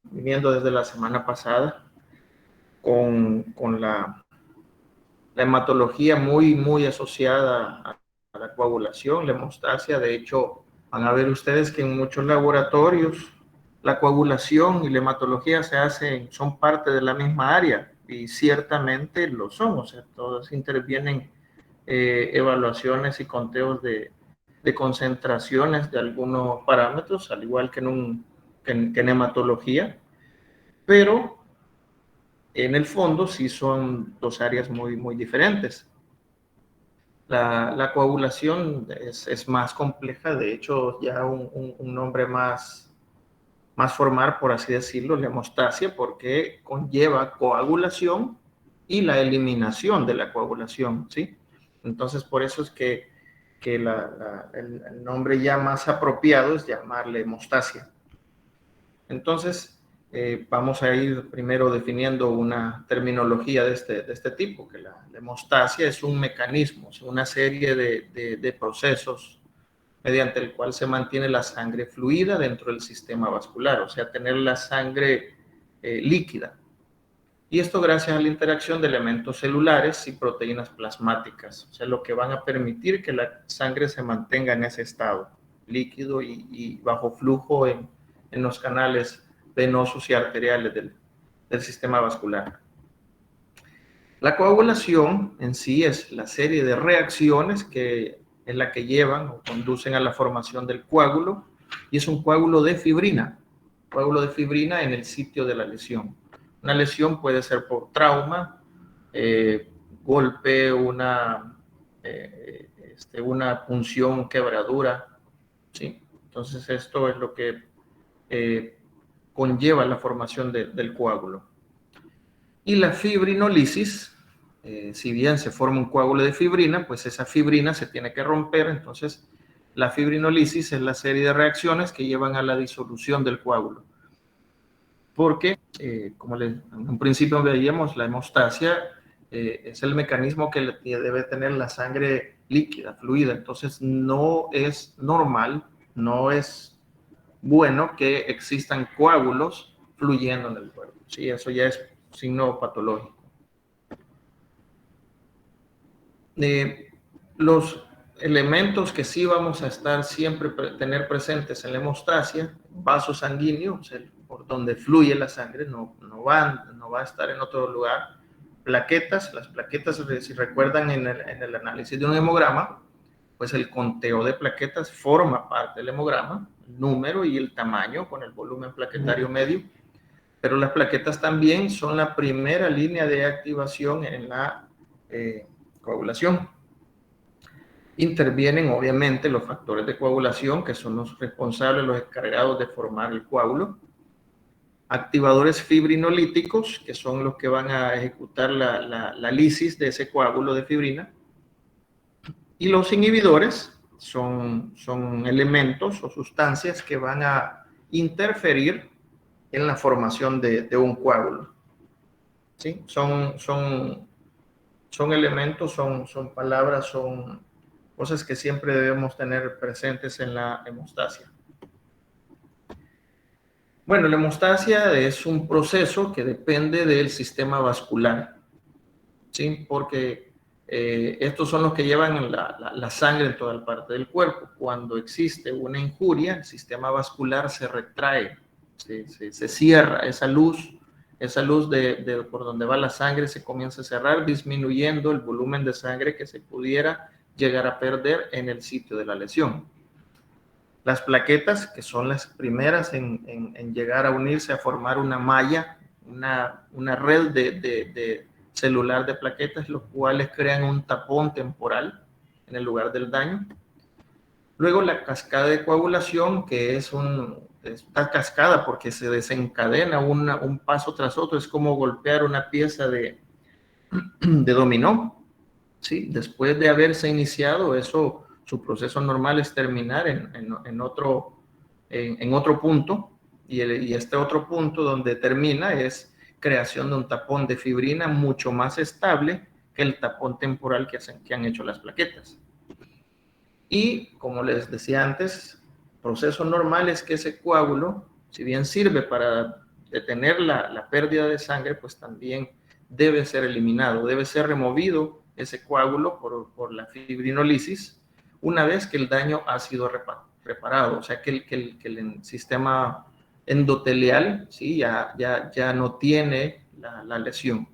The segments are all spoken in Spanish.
viniendo desde la semana pasada con la hematología muy asociada a la coagulación, la hemostasia. De hecho, van a ver ustedes que en muchos laboratorios la coagulación y la hematología son parte de la misma área, y ciertamente lo son. O sea, todos intervienen evaluaciones y conteos de concentraciones de algunos parámetros, al igual que en hematología, pero en el fondo sí son dos áreas muy diferentes. La coagulación es más compleja. De hecho, ya un nombre más formal, por así decirlo, la hemostasia, porque conlleva coagulación y la eliminación de la coagulación, ¿sí? Entonces, por eso es que el nombre ya más apropiado es llamarle hemostasia. Entonces, vamos a ir primero definiendo una terminología de este tipo, que la hemostasia es un mecanismo, es una serie de procesos mediante el cual se mantiene la sangre fluida dentro del sistema vascular, o sea, tener la sangre líquida. Y esto gracias a la interacción de elementos celulares y proteínas plasmáticas, o sea, lo que van a permitir que la sangre se mantenga en ese estado, líquido y bajo flujo en los canales venosos y arteriales del sistema vascular. La coagulación en sí es la serie de reacciones que es la que llevan o conducen a la formación del coágulo, y es un coágulo de fibrina en el sitio de la lesión. Una lesión puede ser por trauma, golpe, una punción, quebradura, ¿sí? Entonces esto es lo que eh, conlleva la formación del coágulo. Y la fibrinolisis, si bien se forma un coágulo de fibrina, pues esa fibrina se tiene que romper. Entonces, la fibrinolisis es la serie de reacciones que llevan a la disolución del coágulo. Porque, como en un principio veíamos, la hemostasia es el mecanismo que debe tener la sangre líquida, fluida. Entonces, no es normal, no es bueno que existan coágulos fluyendo en el cuerpo. Sí, eso ya es signo patológico. Los elementos que sí vamos a estar siempre tener presentes en la hemostasia: vaso sanguíneo, o sea, por donde fluye la sangre, no va a estar en otro lugar. Plaquetas, las plaquetas, si recuerdan en el análisis de un hemograma, pues el conteo de plaquetas forma parte del hemograma, el número y el tamaño con el volumen plaquetario medio, pero las plaquetas también son la primera línea de activación en la coagulación. Intervienen obviamente los factores de coagulación, que son los responsables, los encargados de formar el coágulo. Activadores fibrinolíticos, que son los que van a ejecutar la lisis de ese coágulo de fibrina. Y los inhibidores son elementos o sustancias que van a interferir en la formación de un coágulo. ¿Sí? Son elementos, son palabras, son cosas que siempre debemos tener presentes en la hemostasia. Bueno, la hemostasia es un proceso que depende del sistema vascular, ¿sí? Porque estos son los que llevan la sangre en toda parte del cuerpo. Cuando existe una injuria, el sistema vascular se retrae, se cierra, esa luz por donde va la sangre se comienza a cerrar, disminuyendo el volumen de sangre que se pudiera llegar a perder en el sitio de la lesión. Las plaquetas, que son las primeras en llegar a unirse, a formar una malla, una red de celular de plaquetas, los cuales crean un tapón temporal en el lugar del daño. Luego la cascada de coagulación, que es esta cascada porque se desencadena un paso tras otro, es como golpear una pieza de dominó, ¿sí? Después de haberse iniciado eso, su proceso normal es terminar en otro punto, y este otro punto donde termina es creación de un tapón de fibrina mucho más estable que el tapón temporal que han hecho las plaquetas. Y como les decía antes, proceso normal es que ese coágulo si bien sirve para detener la pérdida de sangre, pues también debe ser eliminado, debe ser removido ese coágulo por la fibrinolisis una vez que el daño ha sido reparado, o sea que el sistema endotelial, ¿sí? ya no tiene la lesión.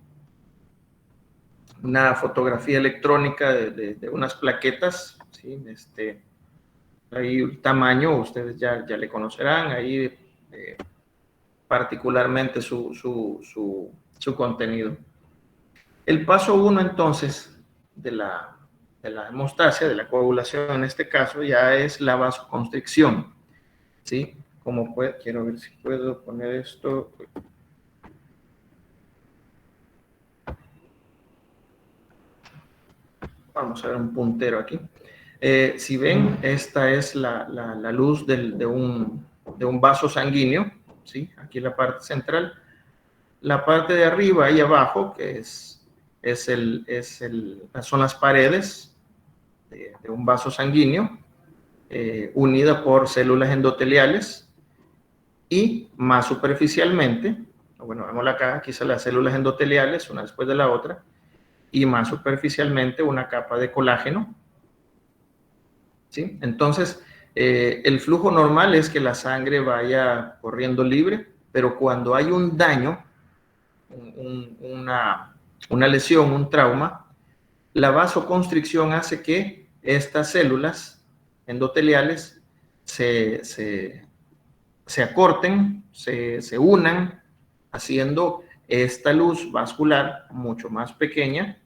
Una fotografía electrónica de unas plaquetas, ¿sí? Ahí el tamaño, ustedes ya le conocerán, ahí particularmente su contenido. El paso 1 entonces de la hemostasia, de la coagulación en este caso, ya es la vasoconstricción, ¿sí? Como quiero ver si puedo poner esto. Vamos a ver un puntero aquí. Si ven, esta es la luz de un vaso sanguíneo, ¿sí? Aquí en la parte central. La parte de arriba y abajo, que son las paredes de un vaso sanguíneo, unida por células endoteliales, y más superficialmente, bueno, vemos acá, aquí son las células endoteliales, una después de la otra, y más superficialmente una capa de colágeno, ¿sí? Entonces, el flujo normal es que la sangre vaya corriendo libre, pero cuando hay un daño, una lesión, un trauma, la vasoconstricción hace que estas células endoteliales se acorten, se unan, haciendo esta luz vascular mucho más pequeña,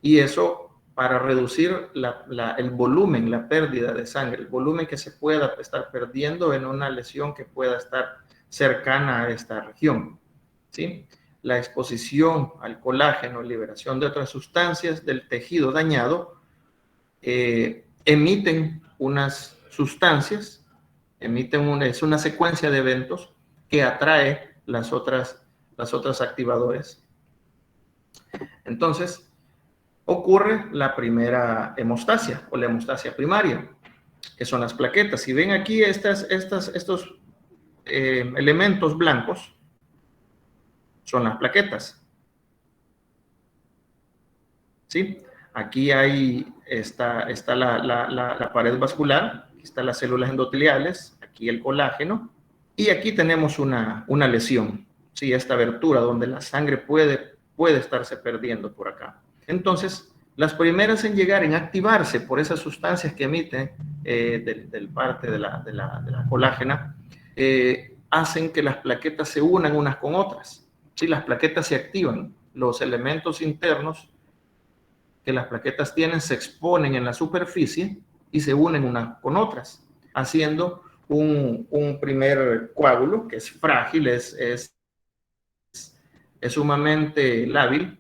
y eso para reducir el volumen, la pérdida de sangre, el volumen que se pueda estar perdiendo en una lesión que pueda estar cercana a esta región, ¿sí? La exposición al colágeno, liberación de otras sustancias del tejido dañado, emiten unas sustancias, es una secuencia de eventos que atrae las otras activadores. Entonces, ocurre la primera hemostasia o la hemostasia primaria, que son las plaquetas. Si ven aquí estos elementos blancos, son las plaquetas, ¿sí? Aquí está la pared vascular, aquí están las células endoteliales, aquí el colágeno, y aquí tenemos una lesión, ¿sí? Esta abertura donde la sangre puede estarse perdiendo por acá. Entonces, las primeras en llegar, en activarse por esas sustancias que emiten del parte de la colágena, hacen que las plaquetas se unan unas con otras. ¿Sí? Las plaquetas se activan, los elementos internos que las plaquetas tienen se exponen en la superficie y se unen unas con otras, haciendo un primer coágulo que es frágil, es sumamente lábil,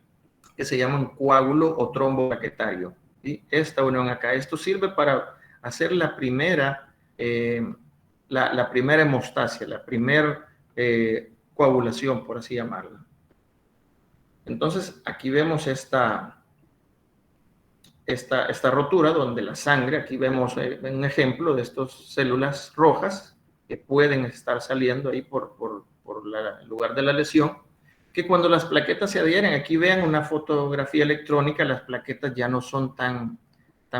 que se llama un coágulo o trombo plaquetario. Y esta unión acá, esto sirve para hacer la primera hemostasia, la primera coagulación, por así llamarla. Entonces, aquí vemos esta rotura donde la sangre, aquí vemos un ejemplo de estas células rojas que pueden estar saliendo ahí por el lugar de la lesión, que cuando las plaquetas se adhieren, aquí vean una fotografía electrónica, las plaquetas ya no son tan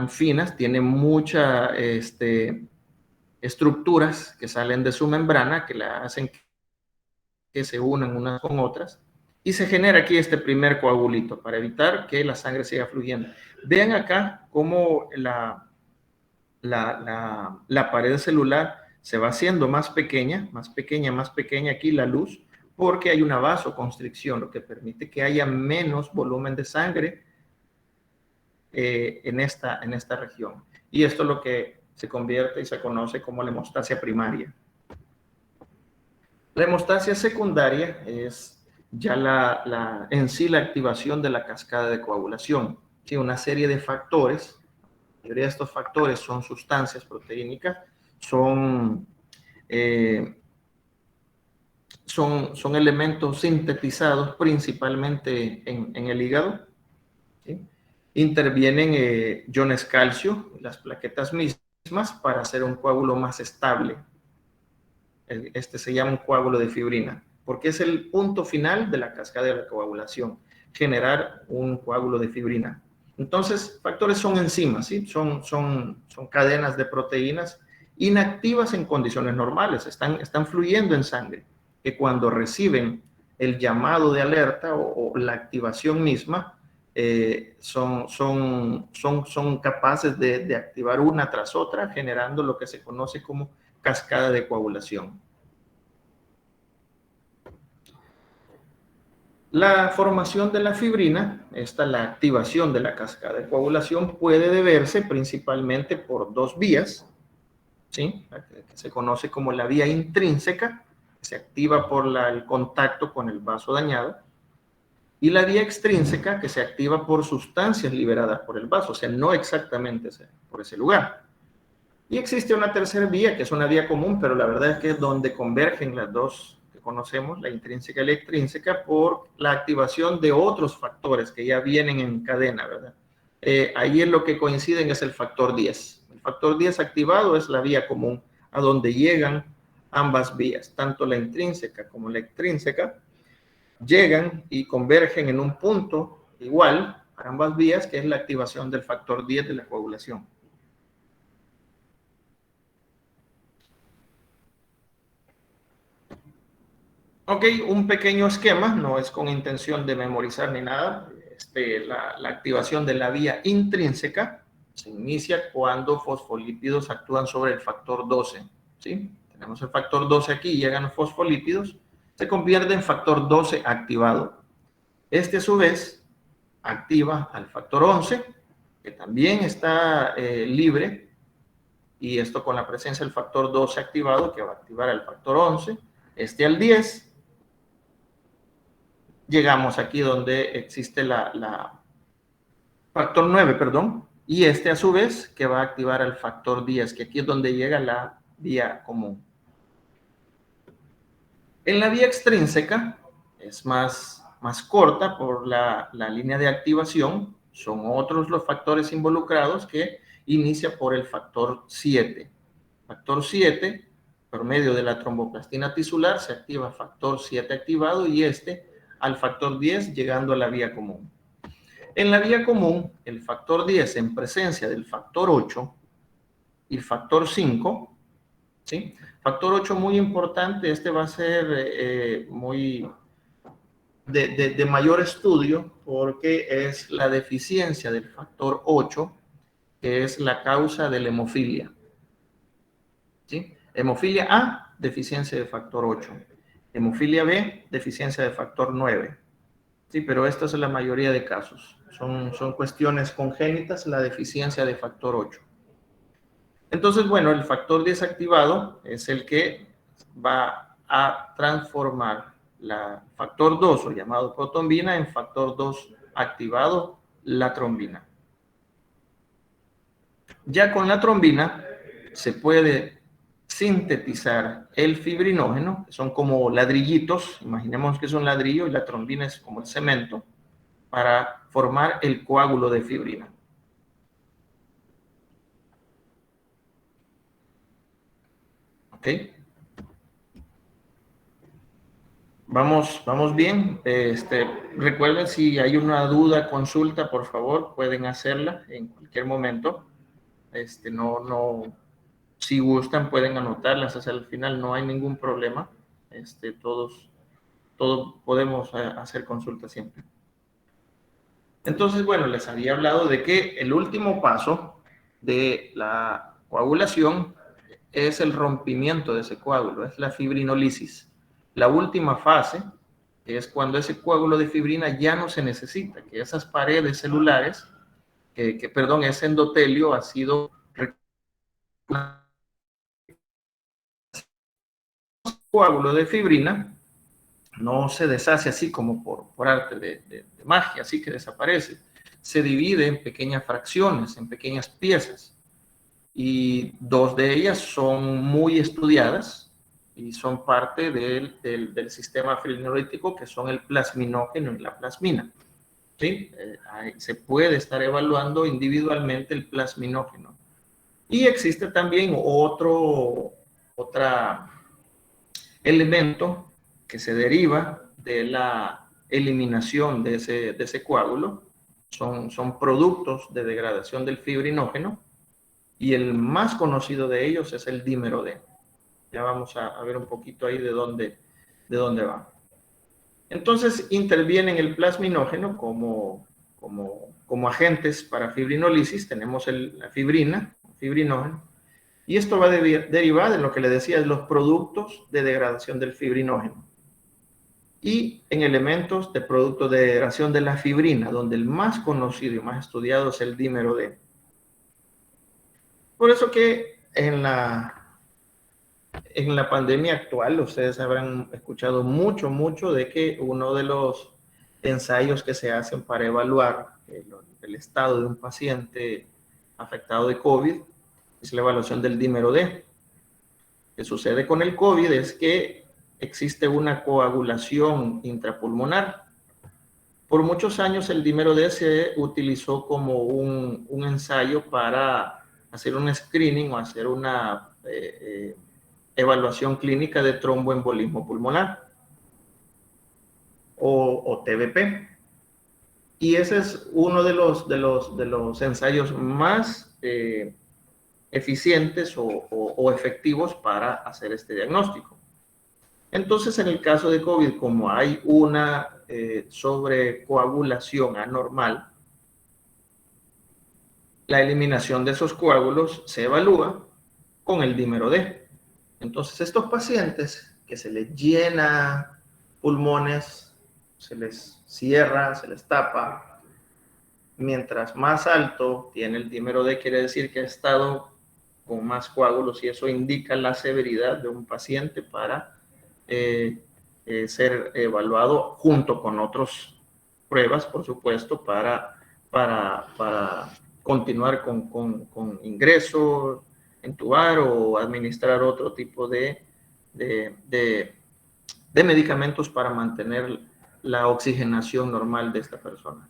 finas, tienen muchas estructuras que salen de su membrana que la hacen que se unan unas con otras, y se genera aquí este primer coagulito para evitar que la sangre siga fluyendo. Vean acá cómo la pared celular se va haciendo más pequeña, más pequeña, más pequeña aquí la luz, porque hay una vasoconstricción, lo que permite que haya menos volumen de sangre en esta región. Y esto es lo que se convierte y se conoce como la hemostasia primaria. La hemostasia secundaria es ya en sí la activación de la cascada de coagulación. ¿Sí? Una serie de factores, la mayoría de estos factores son sustancias proteínicas, son elementos sintetizados principalmente en el hígado. ¿Sí? Intervienen iones calcio, las plaquetas mismas, para hacer un coágulo más estable. Este se llama un coágulo de fibrina, porque es el punto final de la cascada de la coagulación, generar un coágulo de fibrina. Entonces, factores son enzimas, ¿sí? Son cadenas de proteínas inactivas en condiciones normales, están fluyendo en sangre, que cuando reciben el llamado de alerta o la activación misma, son capaces de activar una tras otra, generando lo que se conoce como cascada de coagulación. La formación de la fibrina, la activación de la cascada de coagulación, puede deberse principalmente por dos vías, ¿sí? Que se conoce como la vía intrínseca, que se activa por el contacto con el vaso dañado, y la vía extrínseca, que se activa por sustancias liberadas por el vaso, o sea, no exactamente por ese lugar. Y existe una tercera vía, que es una vía común, pero la verdad es que es donde convergen las dos que conocemos, la intrínseca y la extrínseca, por la activación de otros factores que ya vienen en cadena, ¿verdad? Ahí en lo que coinciden es el factor 10. El factor 10 activado es la vía común, a donde llegan ambas vías, tanto la intrínseca como la extrínseca, llegan y convergen en un punto igual a ambas vías, que es la activación del factor 10 de la coagulación. Ok, un pequeño esquema, no es con intención de memorizar ni nada. La activación de la vía intrínseca se inicia cuando fosfolípidos actúan sobre el factor 12. ¿Sí? Tenemos el factor 12 aquí, llegan los fosfolípidos, se convierte en factor 12 activado. A su vez activa al factor 11, que también está libre, y esto con la presencia del factor 12 activado, que va a activar al factor 11, al 10. Llegamos aquí donde existe factor 9, perdón, y a su vez que va a activar al factor 10, que aquí es donde llega la vía común. En la vía extrínseca es más corta por la línea de activación, son otros los factores involucrados, que inicia por el factor 7. Factor 7, por medio de la tromboplastina tisular, se activa factor 7 activado y al factor 10 llegando a la vía común. En la vía común, el factor 10 en presencia del factor 8 y factor 5, ¿sí? Factor 8 muy importante, va a ser muy de mayor estudio, porque es la deficiencia del factor 8, que es la causa de la hemofilia. ¿Sí? Hemofilia A, deficiencia de factor 8. Hemofilia B, deficiencia de factor 9. Sí, pero esta es la mayoría de casos. Son cuestiones congénitas, la deficiencia de factor 8. Entonces, bueno, el factor 10 activado es el que va a transformar la factor 2, o llamado protrombina, en factor 2 activado, la trombina. Ya con la trombina se puede sintetizar el fibrinógeno, que son como ladrillitos, imaginemos que es un ladrillo y la trombina es como el cemento, para formar el coágulo de fibrina. ¿Ok? Vamos bien. Recuerden, si hay una duda, consulta, por favor, pueden hacerla en cualquier momento. Si gustan, pueden anotarlas hacia el final, no hay ningún problema. Todos podemos hacer consulta siempre. Entonces, bueno, les había hablado de que el último paso de la coagulación es el rompimiento de ese coágulo, es la fibrinolisis. La última fase es cuando ese coágulo de fibrina ya no se necesita, que esas paredes celulares, ese endotelio ha sido coágulo de fibrina, no se deshace así como por arte de magia, así que desaparece. Se divide en pequeñas fracciones, en pequeñas piezas, y dos de ellas son muy estudiadas y son parte del sistema fibrinolítico, que son el plasminógeno y la plasmina. ¿Sí? Se puede estar evaluando individualmente el plasminógeno. Y existe también otra elemento que se deriva de la eliminación de ese coágulo. Son productos de degradación del fibrinógeno, y el más conocido de ellos es el dímero D. Ya vamos a ver un poquito ahí de dónde va. Entonces interviene en el plasminógeno como agentes para fibrinólisis. Tenemos la fibrina, fibrinógeno, y esto va a derivar de lo que le decía, de los productos de degradación del fibrinógeno. Y en elementos de productos de degradación de la fibrina, donde el más conocido y más estudiado es el dímero D. Por eso que en la pandemia actual, ustedes habrán escuchado mucho de que uno de los ensayos que se hacen para evaluar el estado de un paciente afectado de COVID es la evaluación del dímero D. Lo que sucede con el COVID es que existe una coagulación intrapulmonar. Por muchos años el dímero D se utilizó como un ensayo para hacer un screening o hacer una evaluación clínica de tromboembolismo pulmonar o TBP. Y ese es uno de los ensayos más eficientes o efectivos para hacer este diagnóstico. Entonces, en el caso de COVID, como hay una sobrecoagulación anormal, la eliminación de esos coágulos se evalúa con el dímero D. Entonces, estos pacientes que se les llena pulmones, se les cierra, se les tapa, mientras más alto tiene el dímero D, quiere decir que ha estado con más coágulos, y eso indica la severidad de un paciente para ser evaluado junto con otras pruebas, por supuesto, para continuar con ingreso, entubar o administrar otro tipo de medicamentos para mantener la oxigenación normal de esta persona.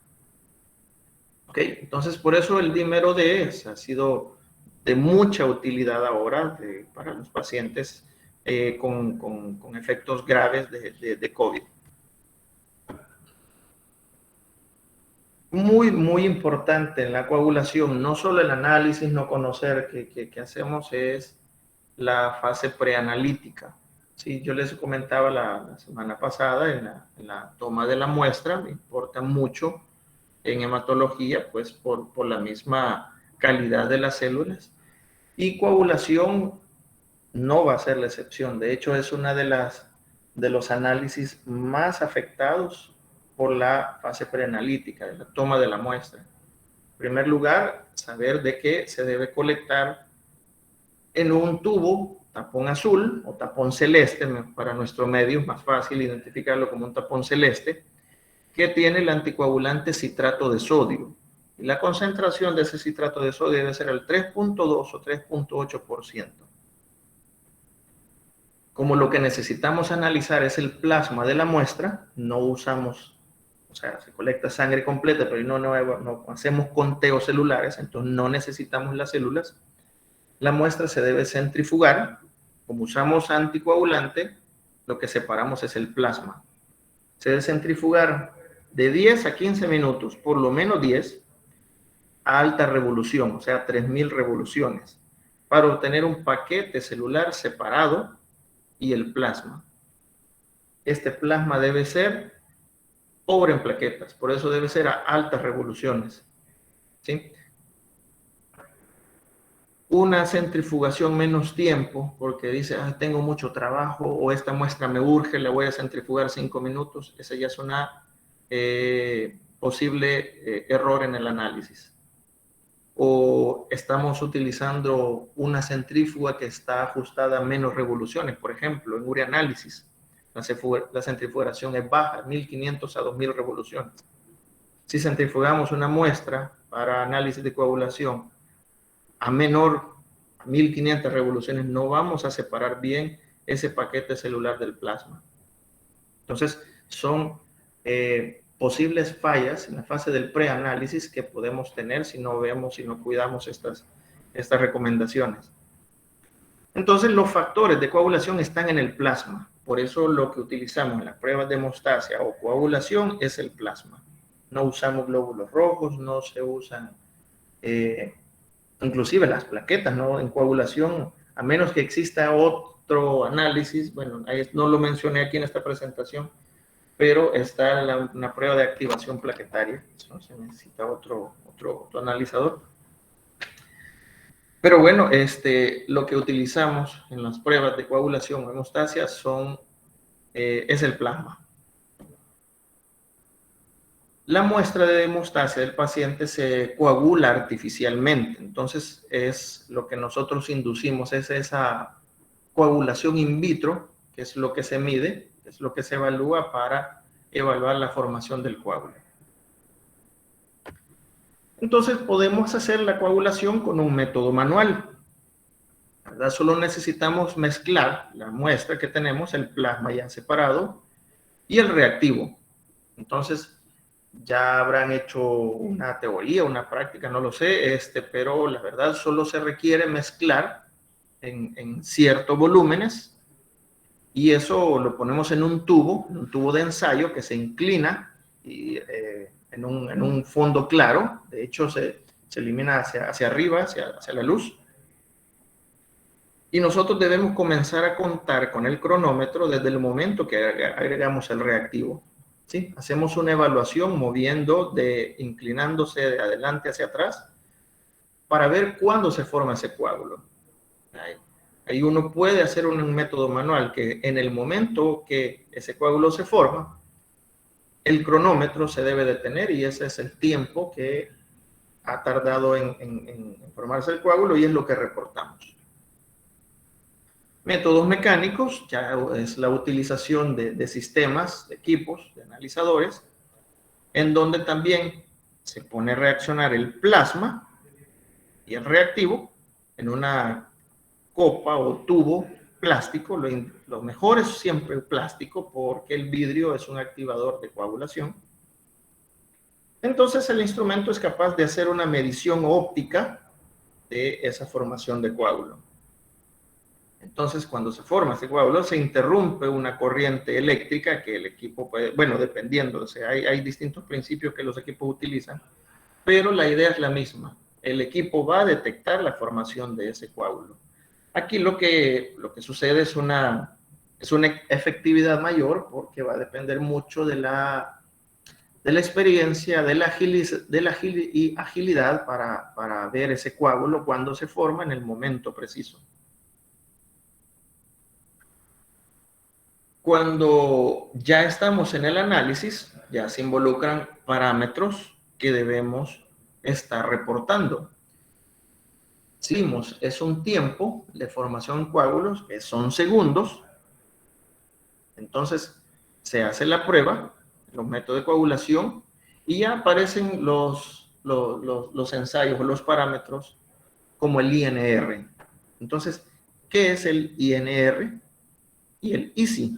¿Ok? Entonces, por eso el dímero D ha sido de mucha utilidad ahora para los pacientes con efectos graves de COVID. Muy importante en la coagulación, no solo el análisis, no conocer que hacemos, es la fase preanalítica. Sí, yo les comentaba la semana pasada en la toma de la muestra, me importa mucho en hematología, pues por la misma calidad de las células, y coagulación no va a ser la excepción. De hecho, es una de los análisis más afectados por la fase preanalítica, de la toma de la muestra. En primer lugar, saber de qué se debe colectar en un tubo, tapón azul o tapón celeste, para nuestro medio es más fácil identificarlo como un tapón celeste, que tiene el anticoagulante citrato de sodio. Y la concentración de ese citrato de sodio debe ser el 3.2 o 3.8%. Como lo que necesitamos analizar es el plasma de la muestra, no usamos, o sea, se colecta sangre completa, pero no hacemos conteos celulares, entonces no necesitamos las células. La muestra se debe centrifugar. Como usamos anticoagulante, lo que separamos es el plasma. Se debe centrifugar de 10 a 15 minutos, por lo menos 10, a alta revolución, o sea, 3000 revoluciones, para obtener un paquete celular separado y el plasma. Este plasma debe ser pobre en plaquetas, por eso debe ser a altas revoluciones. ¿Sí? Una centrifugación menos tiempo, porque dice, tengo mucho trabajo, o esta muestra me urge, la voy a centrifugar 5 minutos, esa ya es una posible error en el análisis. O estamos utilizando una centrífuga que está ajustada a menos revoluciones, por ejemplo, en ureanálisis, la centrifugación es baja, 1500 a 2000 revoluciones. Si centrifugamos una muestra para análisis de coagulación a menor, 1500 revoluciones, no vamos a separar bien ese paquete celular del plasma. Entonces, son posibles fallas en la fase del preanálisis que podemos tener si no vemos, si no cuidamos estas recomendaciones. Entonces, los factores de coagulación están en el plasma. Por eso lo que utilizamos en las pruebas de hemostasia o coagulación es el plasma. No usamos glóbulos rojos, no se usan inclusive las plaquetas, ¿no? En coagulación, a menos que exista otro análisis, bueno, no lo mencioné aquí en esta presentación, pero está una prueba de activación plaquetaria, ¿no? Se necesita otro analizador. Pero bueno, lo que utilizamos en las pruebas de coagulación o hemostasia es el plasma. La muestra de hemostasia del paciente se coagula artificialmente, entonces es lo que nosotros inducimos, es esa coagulación in vitro, que es lo que se mide, es lo que se evalúa para evaluar la formación del coágulo. Entonces podemos hacer la coagulación con un método manual, ¿verdad? Solo necesitamos mezclar la muestra que tenemos, el plasma ya separado, y el reactivo. Entonces, ya habrán hecho una teoría, una práctica, no lo sé, pero la verdad solo se requiere mezclar en ciertos volúmenes y eso lo ponemos en un tubo de ensayo que se inclina y, en un fondo claro. De hecho, se elimina hacia arriba, hacia la luz. Y nosotros debemos comenzar a contar con el cronómetro desde el momento que agregamos el reactivo. ¿Sí? Hacemos una evaluación inclinándose de adelante hacia atrás para ver cuándo se forma ese coágulo. Ahí uno puede hacer un método manual que en el momento que ese coágulo se forma, el cronómetro se debe detener y ese es el tiempo que ha tardado en formarse el coágulo y es lo que reportamos. Métodos mecánicos, ya es la utilización de sistemas, de equipos, de analizadores, en donde también se pone a reaccionar el plasma y el reactivo en una copa o tubo plástico. Lo mejor es siempre el plástico porque el vidrio es un activador de coagulación. Entonces el instrumento es capaz de hacer una medición óptica de esa formación de coágulo. Entonces, cuando se forma ese coágulo, se interrumpe una corriente eléctrica que el equipo puede, bueno, dependiendo, o sea, hay distintos principios que los equipos utilizan, pero la idea es la misma. El equipo va a detectar la formación de ese coágulo. Aquí lo que sucede es una efectividad mayor porque va a depender mucho de la experiencia, de la agilidad para ver ese coágulo cuando se forma en el momento preciso. Cuando ya estamos en el análisis, ya se involucran parámetros que debemos estar reportando. Decimos, es un tiempo de formación en coágulos, que son segundos. Entonces, se hace la prueba, los métodos de coagulación, y ya aparecen los ensayos o los parámetros como el INR. Entonces, ¿qué es el INR y el ISI?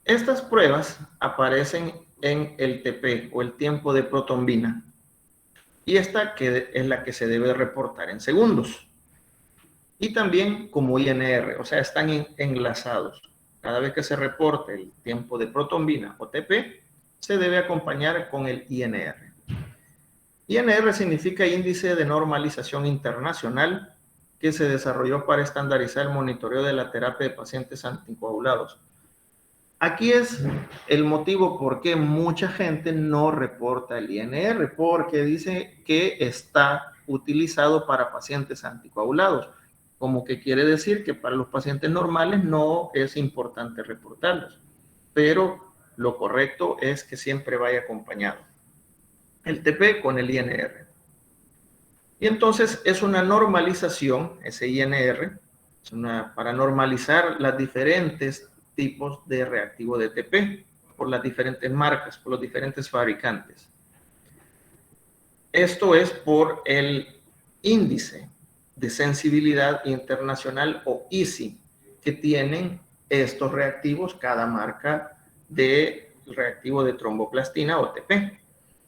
Estas pruebas aparecen en el TP o el tiempo de protombina y esta es la que se debe reportar en segundos y también como INR, o sea, están enlazados. Cada vez que se reporte el tiempo de protombina o TP, se debe acompañar con el INR. INR significa Índice de Normalización Internacional, que se desarrolló para estandarizar el monitoreo de la terapia de pacientes anticoagulados. Aquí es el motivo por qué mucha gente no reporta el INR, porque dice que está utilizado para pacientes anticoagulados, como que quiere decir que para los pacientes normales no es importante reportarlos, pero lo correcto es que siempre vaya acompañado el TP con el INR. Y entonces es una normalización, ese INR, para normalizar las diferentes tipos de reactivo de TP por las diferentes marcas, por los diferentes fabricantes. Esto es por el índice de sensibilidad internacional o ISI que tienen estos reactivos, cada marca de reactivo de tromboplastina o TP.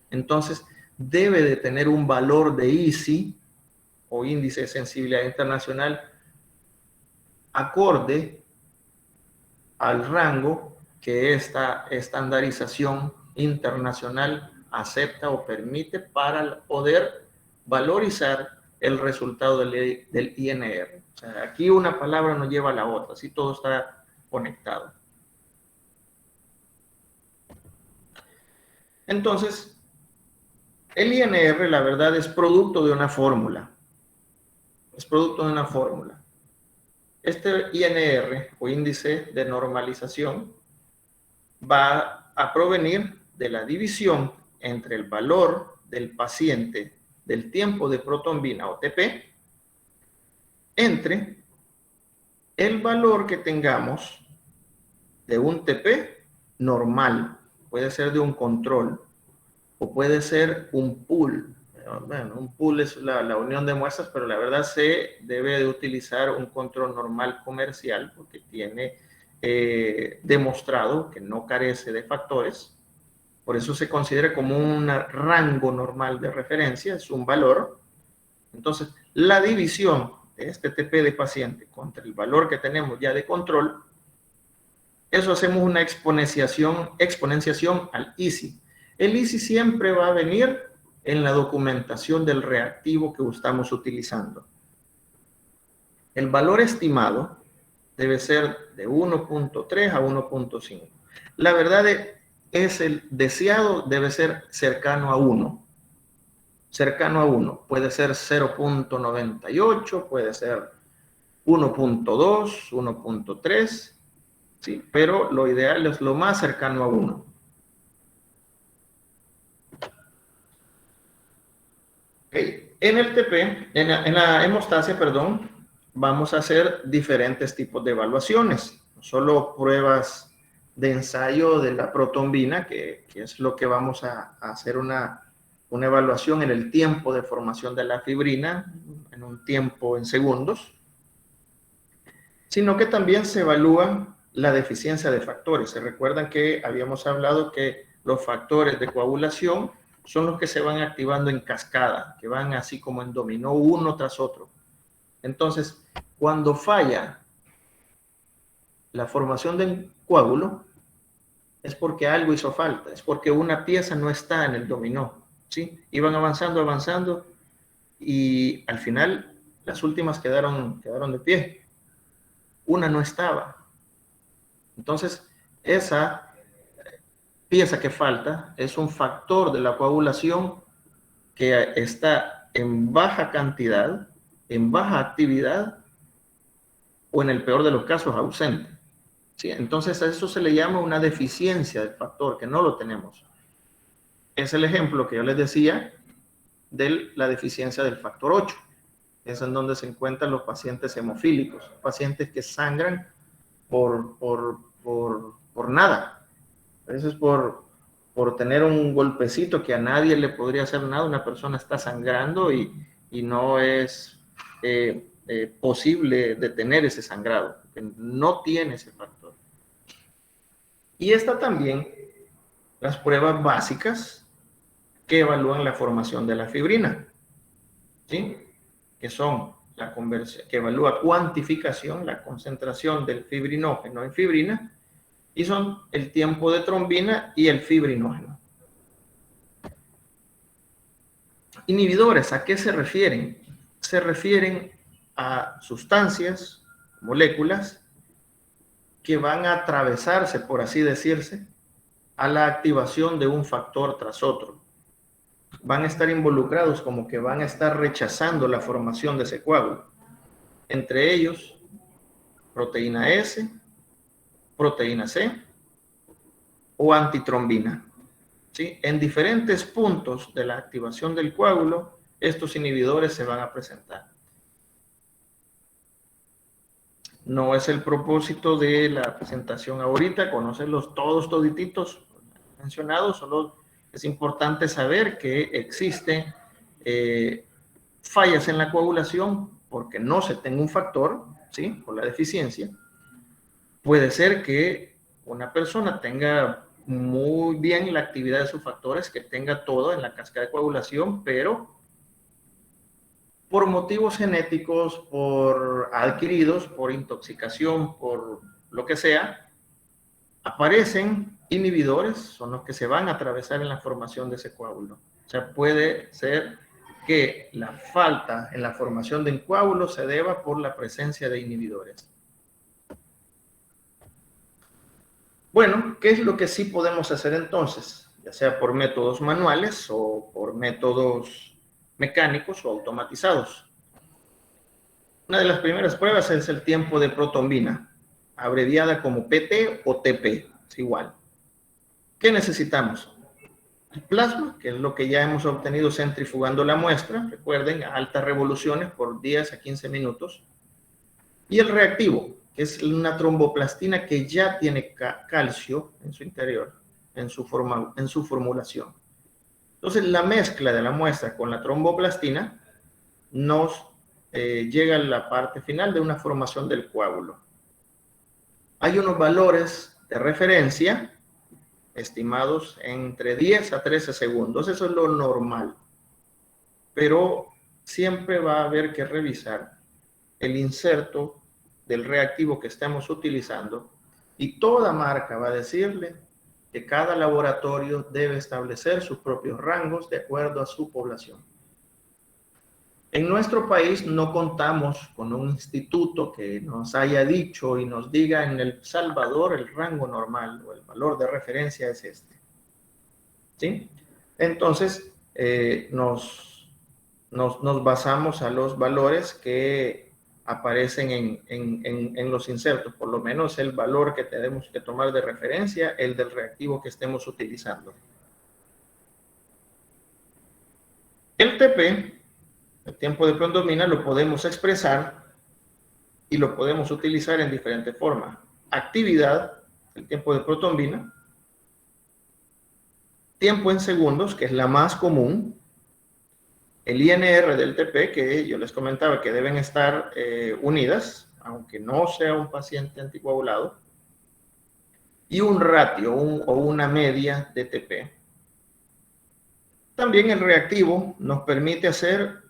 Entonces, debe de tener un valor de ISI o índice de sensibilidad internacional acorde al rango que esta estandarización internacional acepta o permite para poder valorizar el resultado del INR. O sea, aquí una palabra no lleva a la otra, así todo está conectado. Entonces, el INR, la verdad, es producto de una fórmula. Es producto de una fórmula. Este INR, o índice de normalización, va a provenir de la división entre el valor del paciente del tiempo de protrombina o TP entre el valor que tengamos de un TP normal, puede ser de un control o puede ser un pool. Bueno, un pool es la unión de muestras, pero la verdad se debe de utilizar un control normal comercial porque tiene demostrado que no carece de factores. Por eso se considera como un rango normal de referencia, es un valor. Entonces, la división de este TP de paciente contra el valor que tenemos ya de control, eso hacemos una exponenciación al ISI. El ISI siempre va a venir en la documentación del reactivo que estamos utilizando. El valor estimado debe ser de 1.3 a 1.5. La verdad es el deseado debe ser cercano a 1. Cercano a 1. Puede ser 0.98, puede ser 1.2, 1.3, ¿sí? Pero lo ideal es lo más cercano a 1. Okay. En el TP, en la hemostasia, perdón, vamos a hacer diferentes tipos de evaluaciones. No solo pruebas de ensayo de la protrombina, que es lo que vamos a hacer una evaluación en el tiempo de formación de la fibrina, en un tiempo en segundos, sino que también se evalúa la deficiencia de factores. Se recuerdan que habíamos hablado que los factores de coagulación son los que se van activando en cascada, que van así como en dominó uno tras otro. Entonces, cuando falla la formación del coágulo, es porque algo hizo falta, es porque una pieza no está en el dominó, ¿sí? Iban avanzando, avanzando, y al final las últimas quedaron de pie. Una no estaba. Entonces, esa pieza que falta es un factor de la coagulación que está en baja cantidad, en baja actividad o en el peor de los casos ausente. ¿Sí? Entonces a eso se le llama una deficiencia del factor, que no lo tenemos. Es el ejemplo que yo les decía de la deficiencia del factor 8. Es en donde se encuentran los pacientes hemofílicos, pacientes que sangran por nada. A veces por tener un golpecito que a nadie le podría hacer nada, una persona está sangrando y no es posible detener ese sangrado, no tiene ese factor. Y está también las pruebas básicas que evalúan la formación de la fibrina, ¿sí? Que son la conversión, que evalúa cuantificación, la concentración del fibrinógeno en fibrina, y son el tiempo de trombina y el fibrinógeno. Inhibidores, ¿a qué se refieren? Se refieren a sustancias, moléculas, que van a atravesarse, por así decirse, a la activación de un factor tras otro. Van a estar involucrados como que van a estar rechazando la formación de ese coágulo. Entre ellos, proteína S, proteína C o antitrombina. ¿Sí? En diferentes puntos de la activación del coágulo, estos inhibidores se van a presentar. No es el propósito de la presentación ahorita, conocerlos todos todititos mencionados, solo es importante saber que existen fallas en la coagulación porque no se tenga un factor, ¿sí? Por la deficiencia. Puede ser que una persona tenga muy bien la actividad de sus factores, que tenga todo en la cascada de coagulación, pero por motivos genéticos, por adquiridos, por intoxicación, por lo que sea, Aparecen inhibidores, son los que se van a atravesar en la formación de ese coágulo. O sea, puede ser que la falta en la formación de un coágulo se deba por la presencia de inhibidores. Bueno, ¿qué es lo que sí podemos hacer entonces? Ya sea por métodos manuales o por métodos mecánicos o automatizados. Una de las primeras pruebas es el tiempo de protombina, abreviada como PT o TP, es igual. ¿Qué necesitamos? El plasma, que es lo que ya hemos obtenido centrifugando la muestra, recuerden, a altas revoluciones por 10 a 15 minutos. Y el reactivo, que es una tromboplastina que ya tiene calcio en su interior, en su formulación. Entonces, la mezcla de la muestra con la tromboplastina nos llega a la parte final de una formación del coágulo. Hay unos valores de referencia estimados entre 10 a 13 segundos. Eso es lo normal. Pero siempre va a haber que revisar el inserto del reactivo que estemos utilizando y toda marca va a decirle que cada laboratorio debe establecer sus propios rangos de acuerdo a su población. En nuestro país no contamos con un instituto que nos haya dicho y nos diga en El Salvador el rango normal o el valor de referencia es este. ¿Sí? Entonces, nos basamos a los valores que aparecen en los insertos, por lo menos el valor que tenemos que tomar de referencia, el del reactivo que estemos utilizando. El TP, el tiempo de protombina, lo podemos expresar y lo podemos utilizar en diferentes formas. Actividad, el tiempo de protombina. Tiempo en segundos, que es la más común. El INR del TP, que yo les comentaba que deben estar unidas, aunque no sea un paciente anticoagulado. Y un ratio o una media de TP. También el reactivo nos permite hacer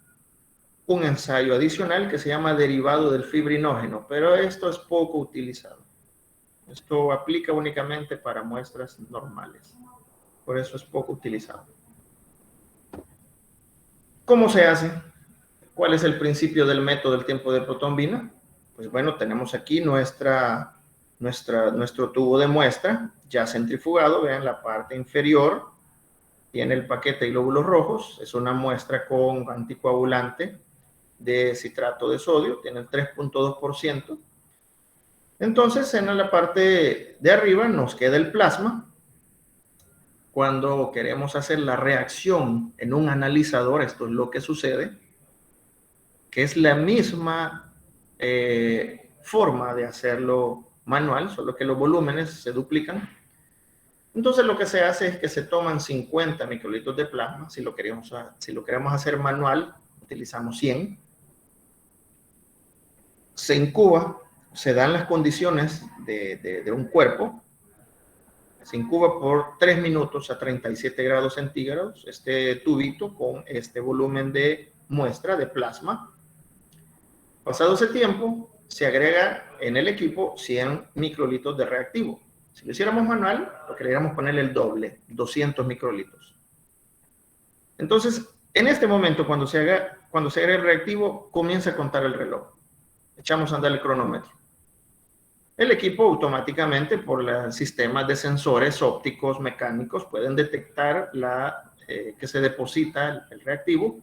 un ensayo adicional que se llama derivado del fibrinógeno, pero esto es poco utilizado. Esto aplica únicamente para muestras normales. Por eso es poco utilizado. ¿Cómo se hace? ¿Cuál es el principio del método del tiempo de protombina? Pues bueno, tenemos aquí nuestro tubo de muestra ya centrifugado. Vean la parte inferior. Tiene el paquete de glóbulos rojos. Es una muestra con anticoagulante de citrato de sodio. Tiene el 3.2%. Entonces, en la parte de arriba nos queda el plasma. Cuando queremos hacer la reacción en un analizador, esto es lo que sucede, que es la misma forma de hacerlo manual, solo que los volúmenes se duplican. Entonces lo que se hace es que se toman 50 microlitros de plasma. Si lo queremos hacer manual, utilizamos 100. Se incuba, se dan las condiciones de un cuerpo. Se incuba por 3 minutos a 37 grados centígrados este tubito con este volumen de muestra de plasma. Pasado ese tiempo, se agrega en el equipo 100 microlitros de reactivo. Si lo hiciéramos manual, lo queríamos ponerle el doble, 200 microlitros. Entonces, en este momento, cuando se agrega el reactivo, comienza a contar el reloj. Echamos a andar el cronómetro. El equipo automáticamente, por los sistemas de sensores ópticos, mecánicos, pueden detectar que se deposita el reactivo.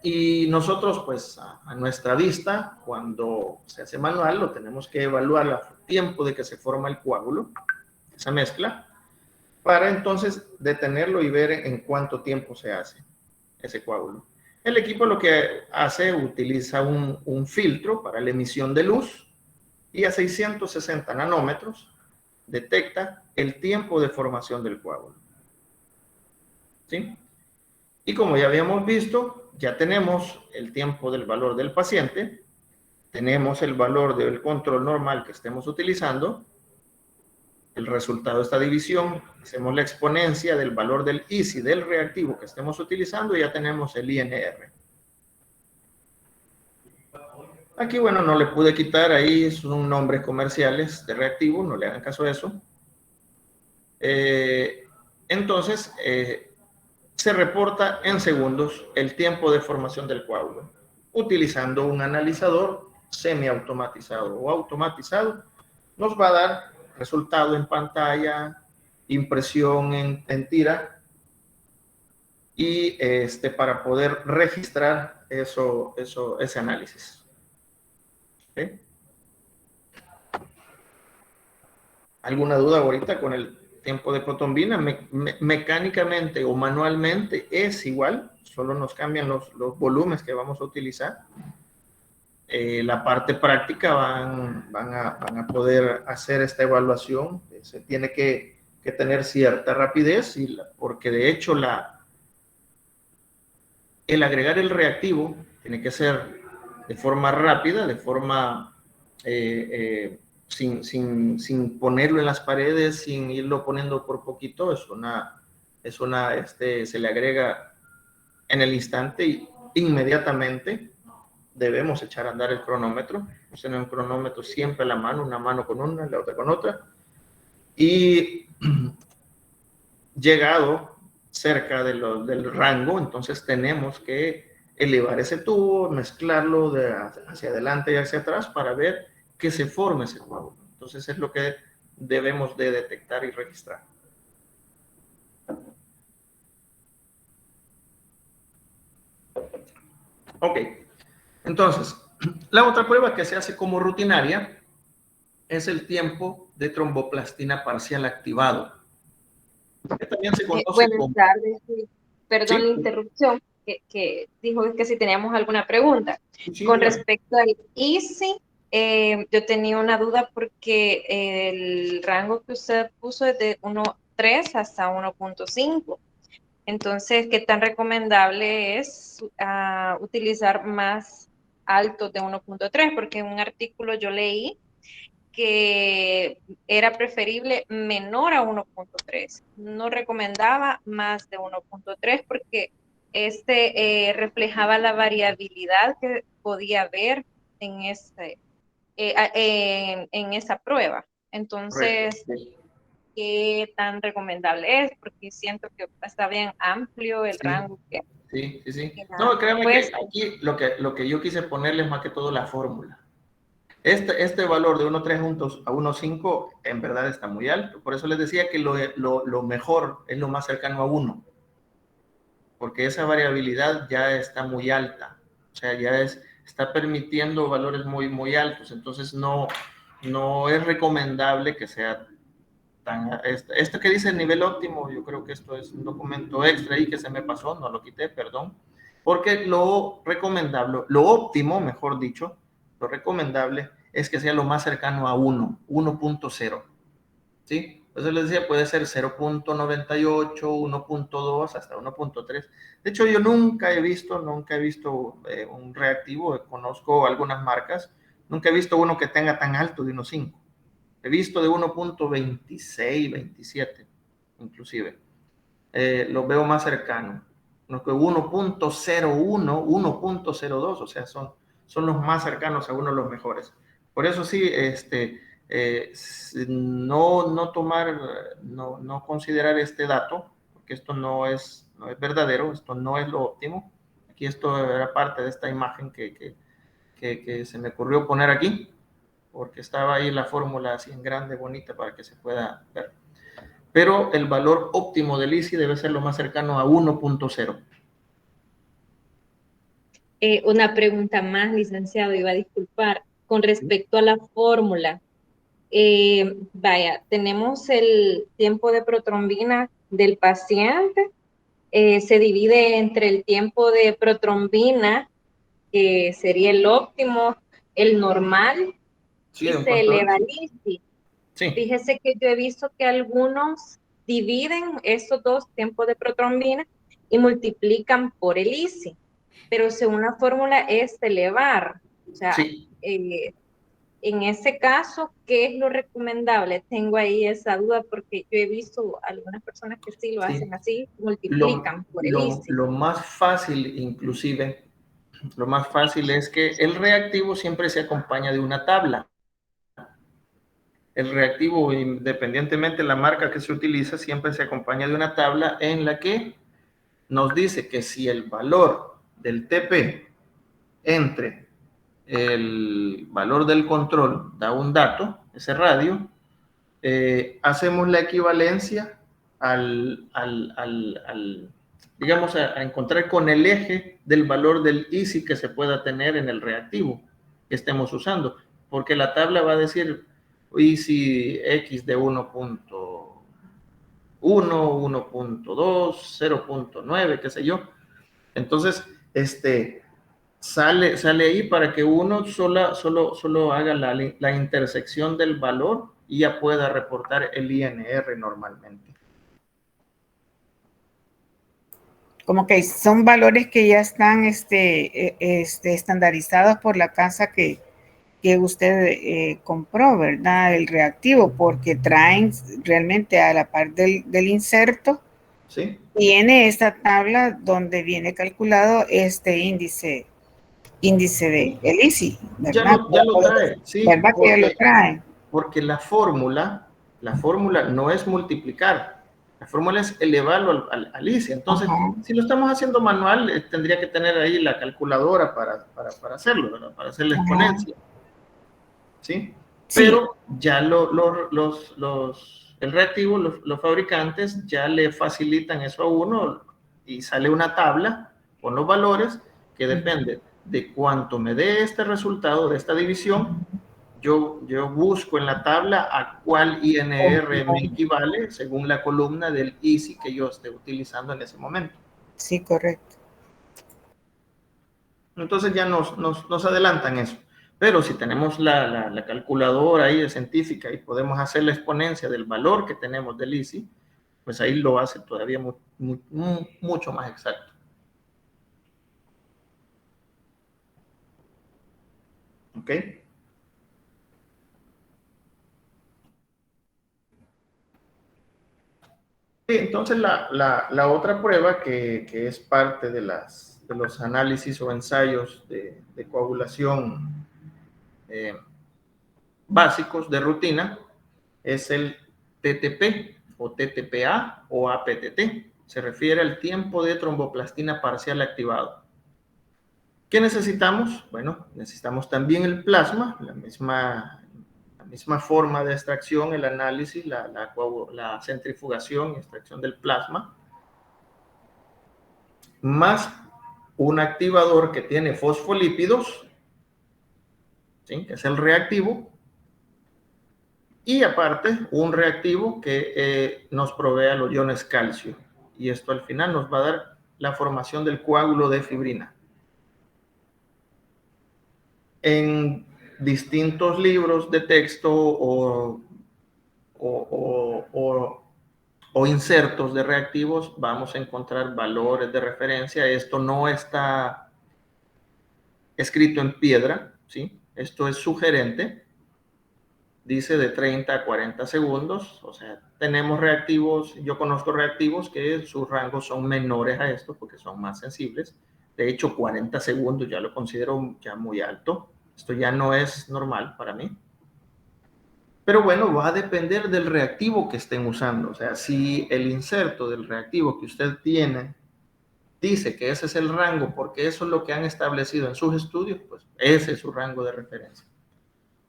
Y nosotros, pues, a nuestra vista, cuando se hace manual, lo tenemos que evaluar el tiempo de que se forma el coágulo, esa mezcla, para entonces detenerlo y ver en cuánto tiempo se hace ese coágulo. El equipo lo que hace, utiliza un filtro para la emisión de luz y a 660 nanómetros detecta el tiempo de formación del coágulo. ¿Sí? Y como ya habíamos visto, ya tenemos el tiempo del valor del paciente, tenemos el valor del control normal que estemos utilizando, el resultado de esta división, hacemos la exponencia del valor del ISI del reactivo que estemos utilizando y ya tenemos el INR. Aquí, bueno, no le pude quitar, ahí son nombres comerciales de reactivo, no le hagan caso a eso. Entonces, se reporta en segundos el tiempo de formación del coágulo, utilizando un analizador semiautomatizado o automatizado. Nos va a dar resultado en pantalla, impresión en tira, y para poder registrar ese análisis. ¿Okay? ¿Alguna duda ahorita con el tiempo de protombina? Mecánicamente o manualmente es igual, solo nos cambian los volúmenes que vamos a utilizar. La parte práctica van a poder hacer esta evaluación. Se tiene que tener cierta rapidez, porque de hecho el agregar el reactivo tiene que ser de forma rápida, de forma sin ponerlo en las paredes, sin irlo poniendo por poquito. Se le agrega en el instante y inmediatamente debemos echar a andar el cronómetro. Tener un cronómetro siempre a la mano, una mano con una, la otra con otra. Y llegado cerca del rango, entonces tenemos que elevar ese tubo, mezclarlo hacia adelante y hacia atrás para ver que se forme ese coágulo. Entonces es lo que debemos de detectar y registrar. Ok, entonces, la otra prueba que se hace como rutinaria es el tiempo de tromboplastina parcial activado, que también se conoce Buenas como... tardes, sí. Perdón la Sí, interrupción, que dijo que si teníamos alguna pregunta. sí, Con dígame. respecto al ICI, yo tenía una duda porque el rango que usted puso es de 1.3 hasta 1.5. Entonces, ¿qué tan recomendable es utilizar más altos de 1.3? Porque en un artículo yo leí que era preferible menor a 1.3. No recomendaba más de 1.3 porque reflejaba la variabilidad que podía haber en, en esa prueba. Correcto. Entonces, Sí. ¿qué tan recomendable es? Porque siento que está bien amplio el Sí. rango que Sí, sí, sí. ha No, créanme que puesto. aquí lo que yo quise ponerle es más que todo la fórmula. Este valor de 1.3 juntos a 1.5 en verdad está muy alto. Por eso les decía que lo mejor es lo más cercano a 1, porque esa variabilidad ya está muy alta. O sea, está permitiendo valores muy, muy altos. Entonces no es recomendable que sea tan... Esto que dice el nivel óptimo, yo creo que esto es un documento extra ahí que se me pasó, no lo quité, perdón. Porque lo recomendable, lo óptimo, mejor dicho, lo recomendable es que sea lo más cercano a 1, 1.0. ¿Sí? Entonces les decía, puede ser 0.98, 1.2, hasta 1.3. De hecho, yo nunca he visto un reactivo, conozco algunas marcas, nunca he visto uno que tenga tan alto de 1.5. He visto de 1.26, 27, inclusive. Los veo más cercanos. 1.01, 1.02, o sea, son los más cercanos a uno de los mejores. Por eso sí, no tomar, no considerar este dato, porque esto no es verdadero, esto no es lo óptimo. Aquí esto era parte de esta imagen que se me ocurrió poner aquí, porque estaba ahí la fórmula así en grande, bonita, para que se pueda ver. Pero el valor óptimo del ICI debe ser lo más cercano a 1.0. Una pregunta más, licenciado, iba a disculpar, con respecto a la fórmula. Vaya, tenemos el tiempo de protrombina del paciente, se divide entre el tiempo de protrombina, que sería el óptimo, el normal, Sí, y de un se control. eleva al ICI. Sí, Fíjese que yo he visto que algunos dividen estos dos tiempos de protrombina y multiplican por el ICI, pero según la fórmula es elevar. O sea, sí. en ese caso, ¿qué es lo recomendable? Tengo ahí esa duda porque yo he visto algunas personas que sí lo Sí. hacen así, Lo, multiplican por el lo, ICI. lo más fácil, inclusive, lo más fácil es que el reactivo siempre se acompaña de una tabla. El reactivo, independientemente de la marca que se utiliza, siempre se acompaña de una tabla en la que nos dice que si el valor del TP entre el valor del control da un dato, ese radio, hacemos la equivalencia digamos, a encontrar con el eje del valor del ISI que se pueda tener en el reactivo que estemos usando, porque la tabla va a decir ISI X de 1.1, 1.2, 0.9, qué sé yo. Entonces, sale ahí para que uno solo haga la intersección del valor y ya pueda reportar el INR normalmente. Como que son valores que ya están estandarizados por la casa que usted compró, ¿verdad? El reactivo, porque traen realmente a la par del inserto, ¿sí? Viene esta tabla donde viene calculado este índice de el ISI, ¿verdad? Ya lo trae, sí, ¿Verdad que ya lo trae? Porque la fórmula no es multiplicar, la fórmula es elevarlo al ISI. Entonces, si lo estamos haciendo manual, tendría que tener ahí la calculadora para hacerlo, ¿verdad? Para hacer la exponencia. ¿Sí? Pero ya el reactivo, los fabricantes ya le facilitan eso a uno y sale una tabla con los valores que depende de cuánto me dé este resultado de esta división. Yo busco en la tabla a cuál INR me equivale según la columna del ISI que yo esté utilizando en ese momento. Sí, correcto. Entonces ya nos adelantan eso. Pero si tenemos la calculadora ahí de científica y podemos hacer la exponencia del valor que tenemos del ISI, pues ahí lo hace todavía mucho más exacto. ¿Ok? Entonces la otra prueba que es parte de los análisis o ensayos de coagulación básicos de rutina es el TTP o TTPA o APTT. Se refiere al tiempo de tromboplastina parcial activado. ¿Qué necesitamos? Bueno, necesitamos también el plasma, la misma forma de extracción, el análisis, la centrifugación y extracción del plasma, más un activador que tiene fosfolípidos, ¿sí? Que es el reactivo, y aparte un reactivo que nos provea los iones calcio. Y esto al final nos va a dar la formación del coágulo de fibrina. En distintos libros de texto o insertos de reactivos vamos a encontrar valores de referencia. Esto no está escrito en piedra, ¿sí? Esto es sugerente. Dice de 30 a 40 segundos, o sea, tenemos reactivos, yo conozco reactivos que sus rangos son menores a esto porque son más sensibles. De hecho, 40 segundos ya lo considero ya muy alto. Esto ya no es normal para mí. Pero bueno, va a depender del reactivo que estén usando. O sea, si el inserto del reactivo que usted tiene dice que ese es el rango porque eso es lo que han establecido en sus estudios, pues ese es su rango de referencia.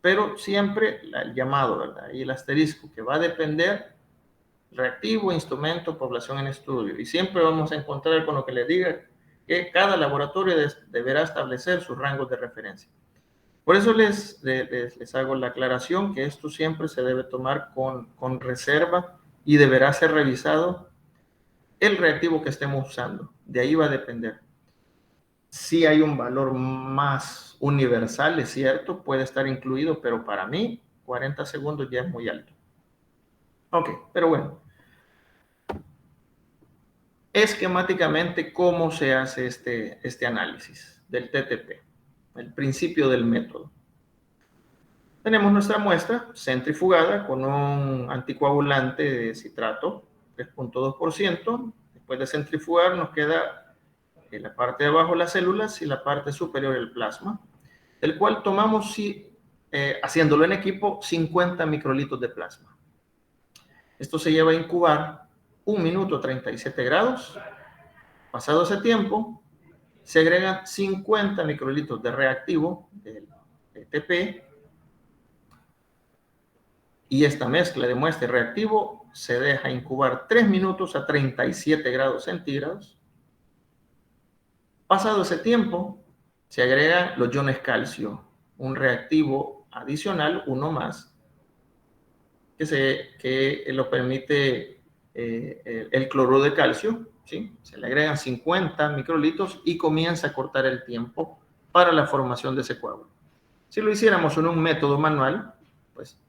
Pero siempre el llamado, ¿verdad? Y el asterisco, que va a depender reactivo, instrumento, población en estudio. Y siempre vamos a encontrar con lo que les diga que cada laboratorio deberá establecer sus rangos de referencia. Por eso les hago la aclaración que esto siempre se debe tomar con reserva y deberá ser revisado el reactivo que estemos usando. De ahí va a depender. Si hay un valor más universal, es cierto, puede estar incluido, pero para mí 40 segundos ya es muy alto. Ok, pero bueno. Esquemáticamente, ¿cómo se hace este análisis del TTP? El principio del método. Tenemos nuestra muestra centrifugada con un anticoagulante de citrato, 3.2%. Después de centrifugar nos queda la parte de abajo las células y la parte superior el plasma, el cual tomamos, haciéndolo en equipo, 50 microlitros de plasma. Esto se lleva a incubar 1 minuto 37 grados. Pasado ese tiempo, se agregan 50 microlitros de reactivo, del TP, y esta mezcla de muestra y reactivo se deja incubar 3 minutos a 37 grados centígrados. Pasado ese tiempo, se agregan los iones calcio, un reactivo adicional, uno más, que lo permite el cloruro de calcio, ¿sí? Se le agregan 50 microlitros y comienza a cortar el tiempo para la formación de ese coágulo. Si lo hiciéramos en un método manual, pues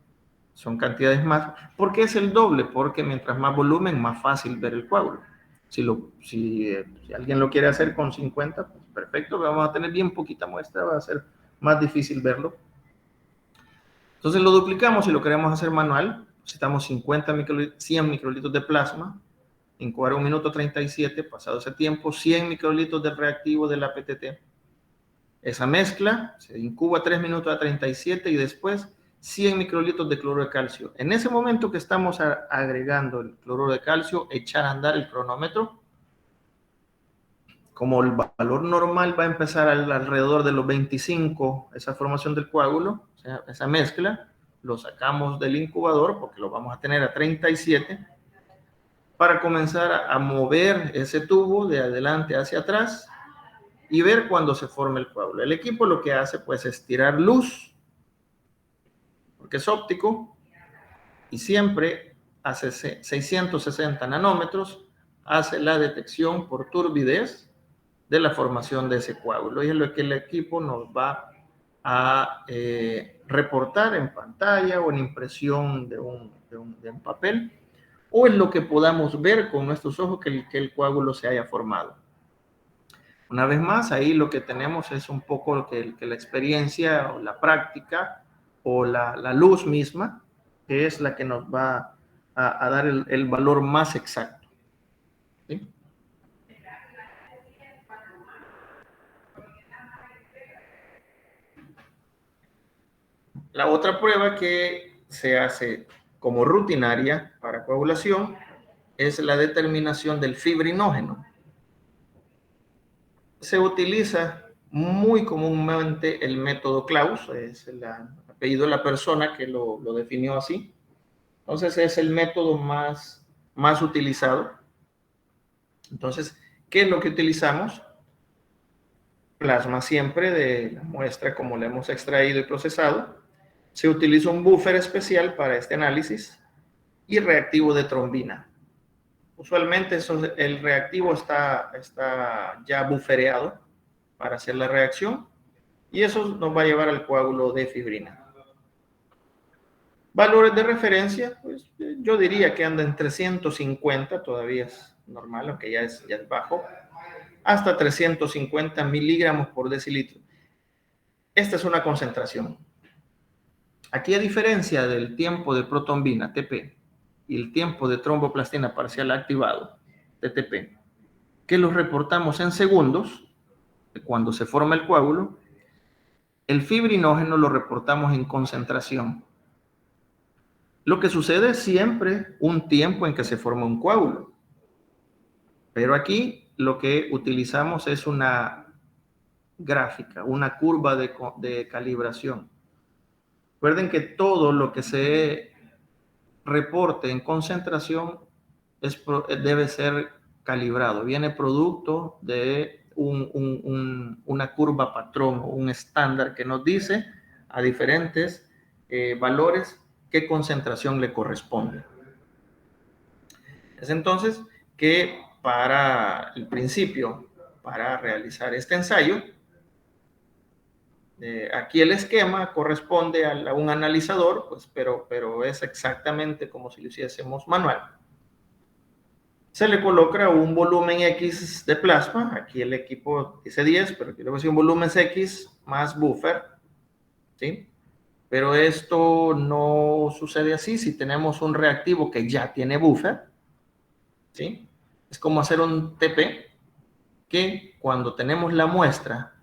son cantidades más. ¿Por qué es el doble? Porque mientras más volumen, más fácil ver el coágulo. Si alguien lo quiere hacer con 50, pues perfecto, vamos a tener bien poquita muestra, va a ser más difícil verlo. Entonces lo duplicamos y lo queremos hacer manual. Necesitamos 100 microlitros de plasma, incubar 1 minuto 37, pasado ese tiempo, 100 microlitros del reactivo de la PTT. Esa mezcla se incuba 3 minutos a 37 y después 100 microlitros de cloruro de calcio. En ese momento que estamos agregando el cloruro de calcio, echar a andar el cronómetro. Como el valor normal va a empezar alrededor de los 25, esa formación del coágulo, o sea, esa mezcla, lo sacamos del incubador porque lo vamos a tener a 37 para comenzar a mover ese tubo de adelante hacia atrás y ver cuando se forma el coágulo. El equipo lo que hace pues es tirar luz, porque es óptico, y siempre hace 660 nanómetros, hace la detección por turbidez de la formación de ese coágulo. Y es lo que el equipo nos va a reportar en pantalla o en impresión de un papel, o en lo que podamos ver con nuestros ojos que el coágulo se haya formado. Una vez más, ahí lo que tenemos es un poco que la experiencia o la práctica o la luz misma, que es la que nos va a dar el valor más exacto. ¿Sí? La otra prueba que se hace como rutinaria para coagulación es la determinación del fibrinógeno. Se utiliza muy comúnmente el método Claus, es el apellido de la persona que lo definió así. Entonces es el método más utilizado. Entonces, ¿qué es lo que utilizamos? Plasma siempre de la muestra como la hemos extraído y procesado. Se utiliza un buffer especial para este análisis y reactivo de trombina. Usualmente el reactivo está ya bufereado para hacer la reacción y eso nos va a llevar al coágulo de fibrina. Valores de referencia, pues yo diría que anda en 350, todavía es normal, aunque ya es bajo, hasta 350 miligramos por decilitro. Esta es una concentración. Aquí, a diferencia del tiempo de protombina, TP, y el tiempo de tromboplastina parcial activado, TTP, que los reportamos en segundos, cuando se forma el coágulo, el fibrinógeno lo reportamos en concentración. Lo que sucede es siempre un tiempo en que se forma un coágulo. Pero aquí lo que utilizamos es una gráfica, una curva de calibración. Recuerden que todo lo que se reporte en concentración debe ser calibrado. Viene producto de una curva patrón o un estándar que nos dice a diferentes valores qué concentración le corresponde. Es entonces que para el principio, para realizar este ensayo, aquí el esquema corresponde a un analizador, pues, pero es exactamente como si lo hiciésemos manual. Se le coloca un volumen X de plasma, aquí el equipo dice 10, pero aquí le voy a decir un volumen X más buffer, ¿sí? Pero esto no sucede así si tenemos un reactivo que ya tiene buffer, ¿sí? Es como hacer un TP que cuando tenemos la muestra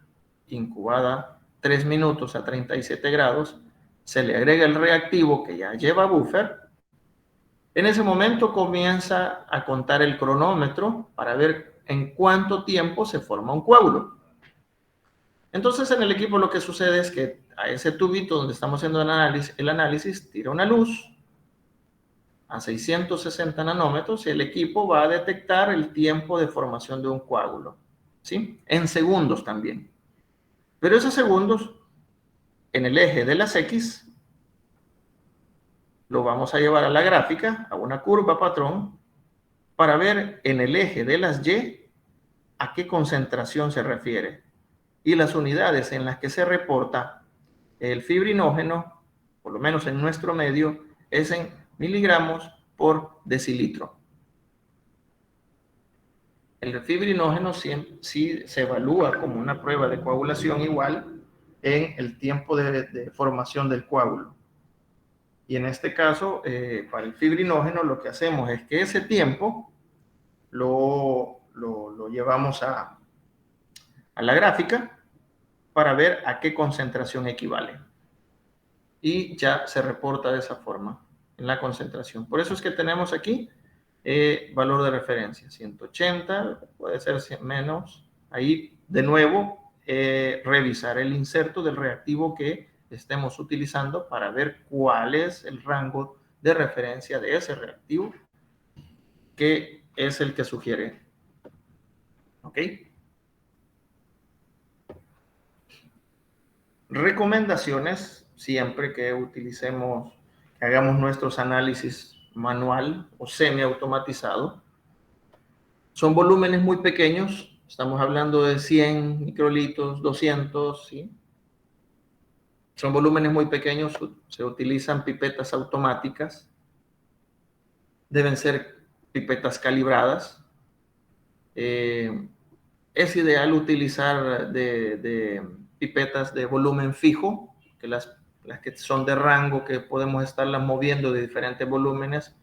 incubada 3 minutos a 37 grados, se le agrega el reactivo que ya lleva buffer. En ese momento comienza a contar el cronómetro para ver en cuánto tiempo se forma un coágulo. Entonces en el equipo lo que sucede es que a ese tubito donde estamos haciendo el análisis tira una luz a 660 nanómetros y el equipo va a detectar el tiempo de formación de un coágulo, ¿sí? En segundos también. Pero esos segundos en el eje de las X lo vamos a llevar a la gráfica, a una curva patrón, para ver en el eje de las Y a qué concentración se refiere. Y las unidades en las que se reporta el fibrinógeno, por lo menos en nuestro medio, es en miligramos por decilitro. El fibrinógeno sí se evalúa como una prueba de coagulación igual en el tiempo de formación del coágulo. Y en este caso, para el fibrinógeno, lo que hacemos es que ese tiempo lo llevamos a la gráfica para ver a qué concentración equivale. Y ya se reporta de esa forma en la concentración. Por eso es que tenemos aquí valor de referencia, 180, puede ser menos. Ahí, de nuevo, revisar el inserto del reactivo que estemos utilizando para ver cuál es el rango de referencia de ese reactivo, que es el que sugiere. ¿Ok? Recomendaciones, siempre que utilicemos, que hagamos nuestros análisis manual o semiautomatizado, son volúmenes muy pequeños, estamos hablando de 100 microlitros, 200, ¿sí? Son volúmenes muy pequeños, se utilizan pipetas automáticas, deben ser pipetas calibradas. Es ideal utilizar de pipetas de volumen fijo, que las que son de rango, que podemos estarlas moviendo de diferentes volúmenes,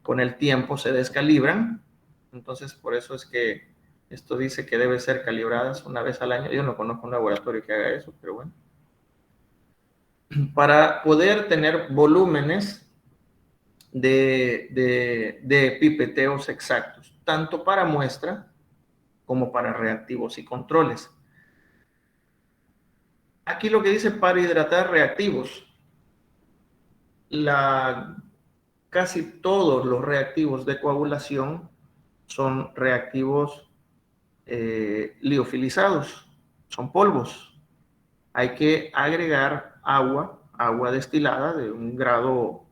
con el tiempo se descalibran. Entonces, por eso es que esto dice que debe ser calibradas una vez al año. Yo no conozco un laboratorio que haga eso, pero bueno. Para poder tener volúmenes de pipeteos exactos, tanto para muestra como para reactivos y controles. Aquí lo que dice para hidratar reactivos. Casi todos los reactivos de coagulación son reactivos liofilizados, son polvos. Hay que agregar agua destilada de un grado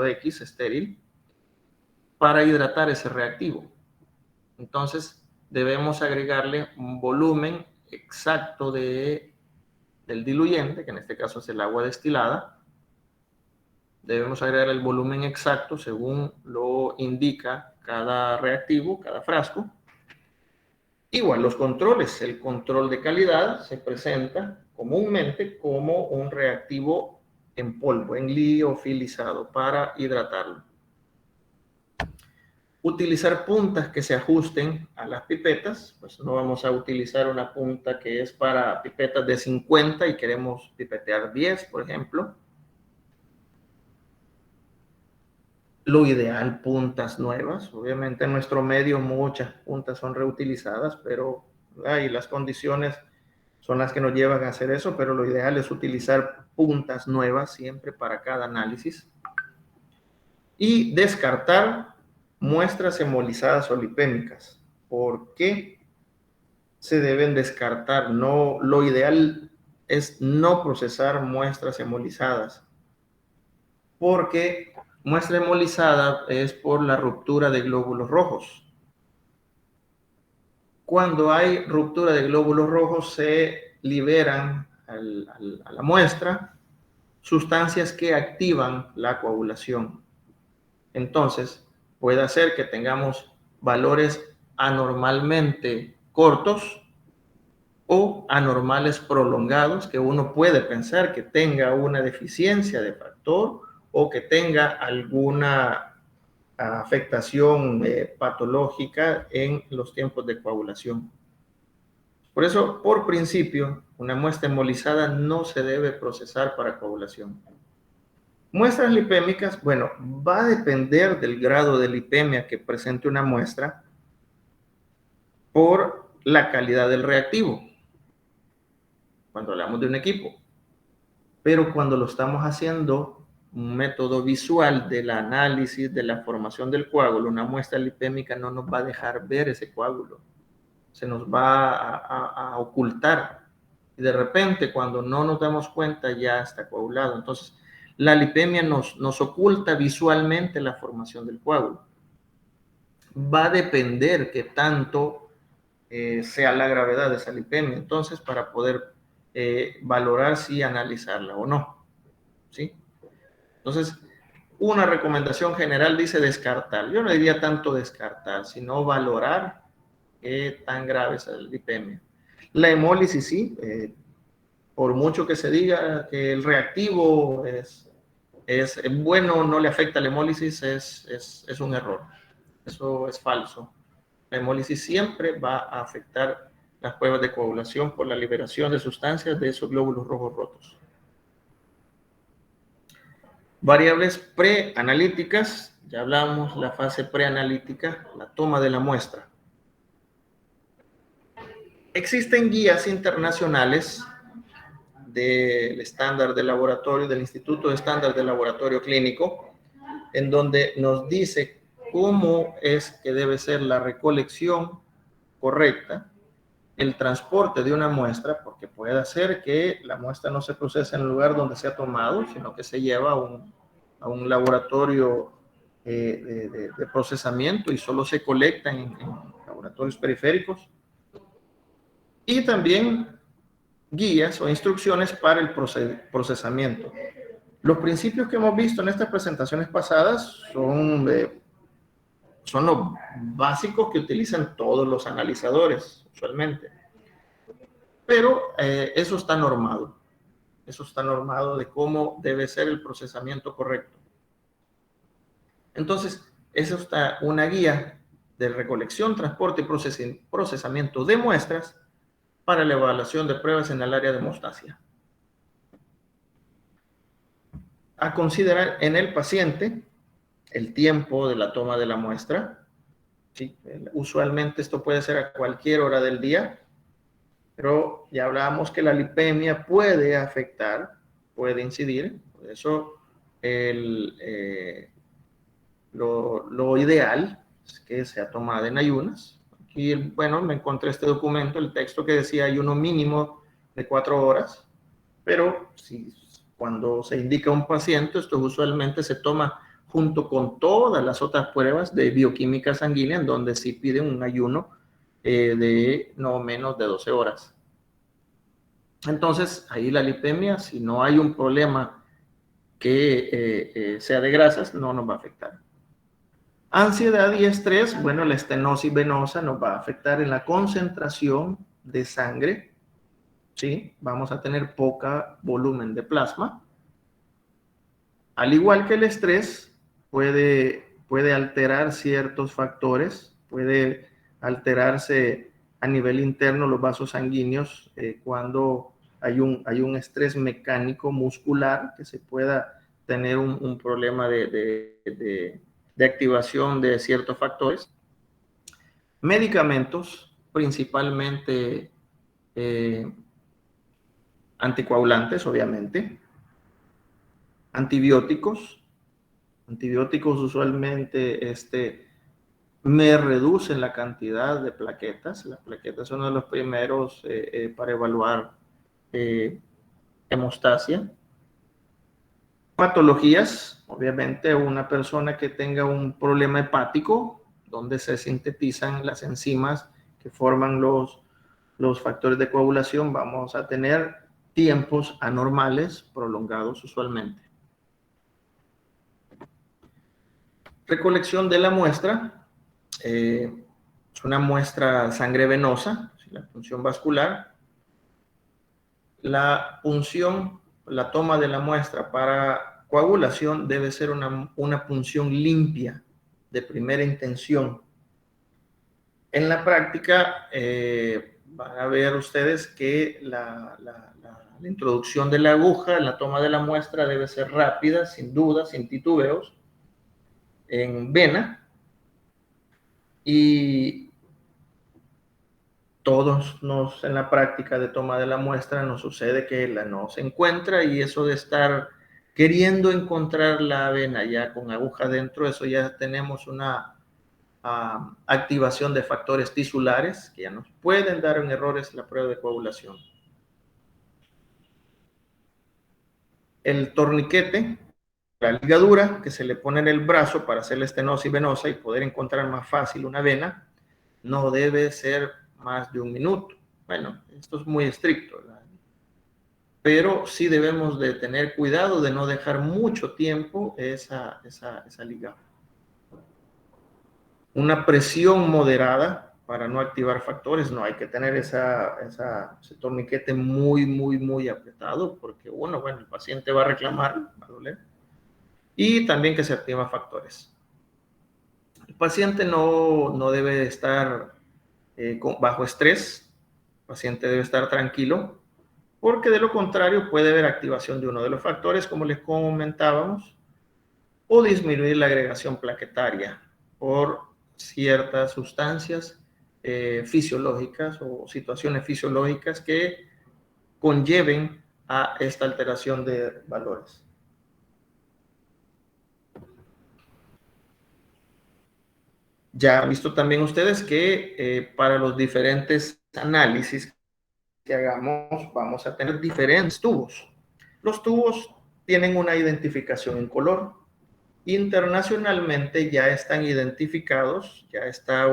X, estéril, para hidratar ese reactivo. Entonces, debemos agregarle un volumen exacto del diluyente, que en este caso es el agua destilada. Debemos agregar el volumen exacto según lo indica cada reactivo, cada frasco. Igual los controles. El control de calidad se presenta comúnmente como un reactivo en polvo, en liofilizado, para hidratarlo. Utilizar puntas que se ajusten a las pipetas, pues no vamos a utilizar una punta que es para pipetas de 50 y queremos pipetear 10, por ejemplo. Lo ideal, puntas nuevas. Obviamente en nuestro medio muchas puntas son reutilizadas, pero las condiciones son las que nos llevan a hacer eso, pero lo ideal es utilizar puntas nuevas siempre para cada análisis. Y descartar muestras hemolizadas o lipémicas. ¿Por qué se deben descartar? No, lo ideal es no procesar muestras hemolizadas, porque muestra hemolizada es por la ruptura de glóbulos rojos. Cuando hay ruptura de glóbulos rojos se liberan a la muestra sustancias que activan la coagulación. Entonces, puede hacer que tengamos valores anormalmente cortos o anormales prolongados, que uno puede pensar que tenga una deficiencia de factor o que tenga alguna afectación patológica en los tiempos de coagulación. Por eso, por principio, una muestra hemolizada no se debe procesar para coagulación. Muestras lipémicas, bueno, va a depender del grado de lipemia que presente una muestra por la calidad del reactivo, cuando hablamos de un equipo. Pero cuando lo estamos haciendo un método visual del análisis de la formación del coágulo, una muestra lipémica no nos va a dejar ver ese coágulo, se nos va a ocultar. Y de repente, cuando no nos damos cuenta, ya está coagulado. Entonces, la lipemia nos oculta visualmente la formación del coágulo. Va a depender qué tanto sea la gravedad de esa lipemia, entonces, para poder valorar si analizarla o no. ¿Sí? Entonces, una recomendación general dice descartar. Yo no diría tanto descartar, sino valorar qué tan grave es la lipemia. La hemólisis, sí, por mucho que se diga que el reactivo es bueno, no le afecta a la hemólisis, es un error. Eso es falso. La hemólisis siempre va a afectar las pruebas de coagulación por la liberación de sustancias de esos glóbulos rojos rotos. Variables preanalíticas, ya hablamos, la fase preanalítica, la toma de la muestra. Existen guías internacionales del estándar de laboratorio, del Instituto de Estándar de Laboratorio Clínico, en donde nos dice cómo es que debe ser la recolección correcta, el transporte de una muestra, porque puede ser que la muestra no se procese en el lugar donde se ha tomado, sino que se lleva a un laboratorio de procesamiento y solo se colecta en laboratorios periféricos. Y también guías o instrucciones para el procesamiento. Los principios que hemos visto en estas presentaciones pasadas son los básicos que utilizan todos los analizadores usualmente. Pero eso está normado. Eso está normado de cómo debe ser el procesamiento correcto. Entonces, eso está una guía de recolección, transporte y procesamiento de muestras para la evaluación de pruebas en el área de hemostasia. A considerar en el paciente el tiempo de la toma de la muestra. ¿Sí? Usualmente esto puede ser a cualquier hora del día, pero ya hablábamos que la lipemia puede afectar, puede incidir. Por eso lo ideal es que sea tomada en ayunas. Aquí, bueno, me encontré este documento, el texto que decía ayuno mínimo de 4 horas, pero si cuando se indica a un paciente, esto usualmente se toma junto con todas las otras pruebas de bioquímica sanguínea, en donde sí piden un ayuno de no menos de 12 horas. Entonces, ahí la lipemia, si no hay un problema que sea de grasas, no nos va a afectar. Ansiedad y estrés, bueno, la estenosis venosa nos va a afectar en la concentración de sangre, ¿sí? Vamos a tener poca volumen de plasma. Al igual que el estrés, puede alterar ciertos factores, puede alterarse a nivel interno los vasos sanguíneos cuando hay un estrés mecánico muscular, que se pueda tener un problema de activación de ciertos factores. Medicamentos, principalmente anticoagulantes, obviamente. Antibióticos usualmente me reducen la cantidad de plaquetas. Las plaquetas son uno de los primeros para evaluar hemostasia. Patologías, obviamente una persona que tenga un problema hepático, donde se sintetizan las enzimas que forman los factores de coagulación, vamos a tener tiempos anormales prolongados usualmente. Recolección de la muestra, es una muestra sangre venosa, la punción vascular. La punción, la toma de la muestra para coagulación debe ser una punción limpia, de primera intención. En la práctica van a ver ustedes que la introducción de la aguja, la toma de la muestra debe ser rápida, sin duda, sin titubeos, en vena, y todos en la práctica de toma de la muestra nos sucede que la no se encuentra, y eso de estar queriendo encontrar la vena ya con aguja dentro, eso ya tenemos una activación de factores tisulares que ya nos pueden dar en errores la prueba de coagulación. El torniquete, la ligadura que se le pone en el brazo para hacer la estenosis venosa y poder encontrar más fácil una vena, no debe ser más de 1 minuto. Bueno, esto es muy estricto, ¿verdad? Pero sí debemos de tener cuidado de no dejar mucho tiempo esa ligadura. Una presión moderada para no activar factores, no hay que tener ese torniquete muy apretado, porque bueno, el paciente va a reclamar, va a doler, y también que se activan factores. El paciente no debe estar bajo estrés, el paciente debe estar tranquilo, porque de lo contrario puede haber activación de uno de los factores, como les comentábamos, o disminuir la agregación plaquetaria por ciertas sustancias fisiológicas o situaciones fisiológicas que conlleven a esta alteración de valores. Ya han visto también ustedes que para los diferentes análisis que hagamos vamos a tener diferentes tubos. Los tubos tienen una identificación en color. Internacionalmente ya están identificados, ya está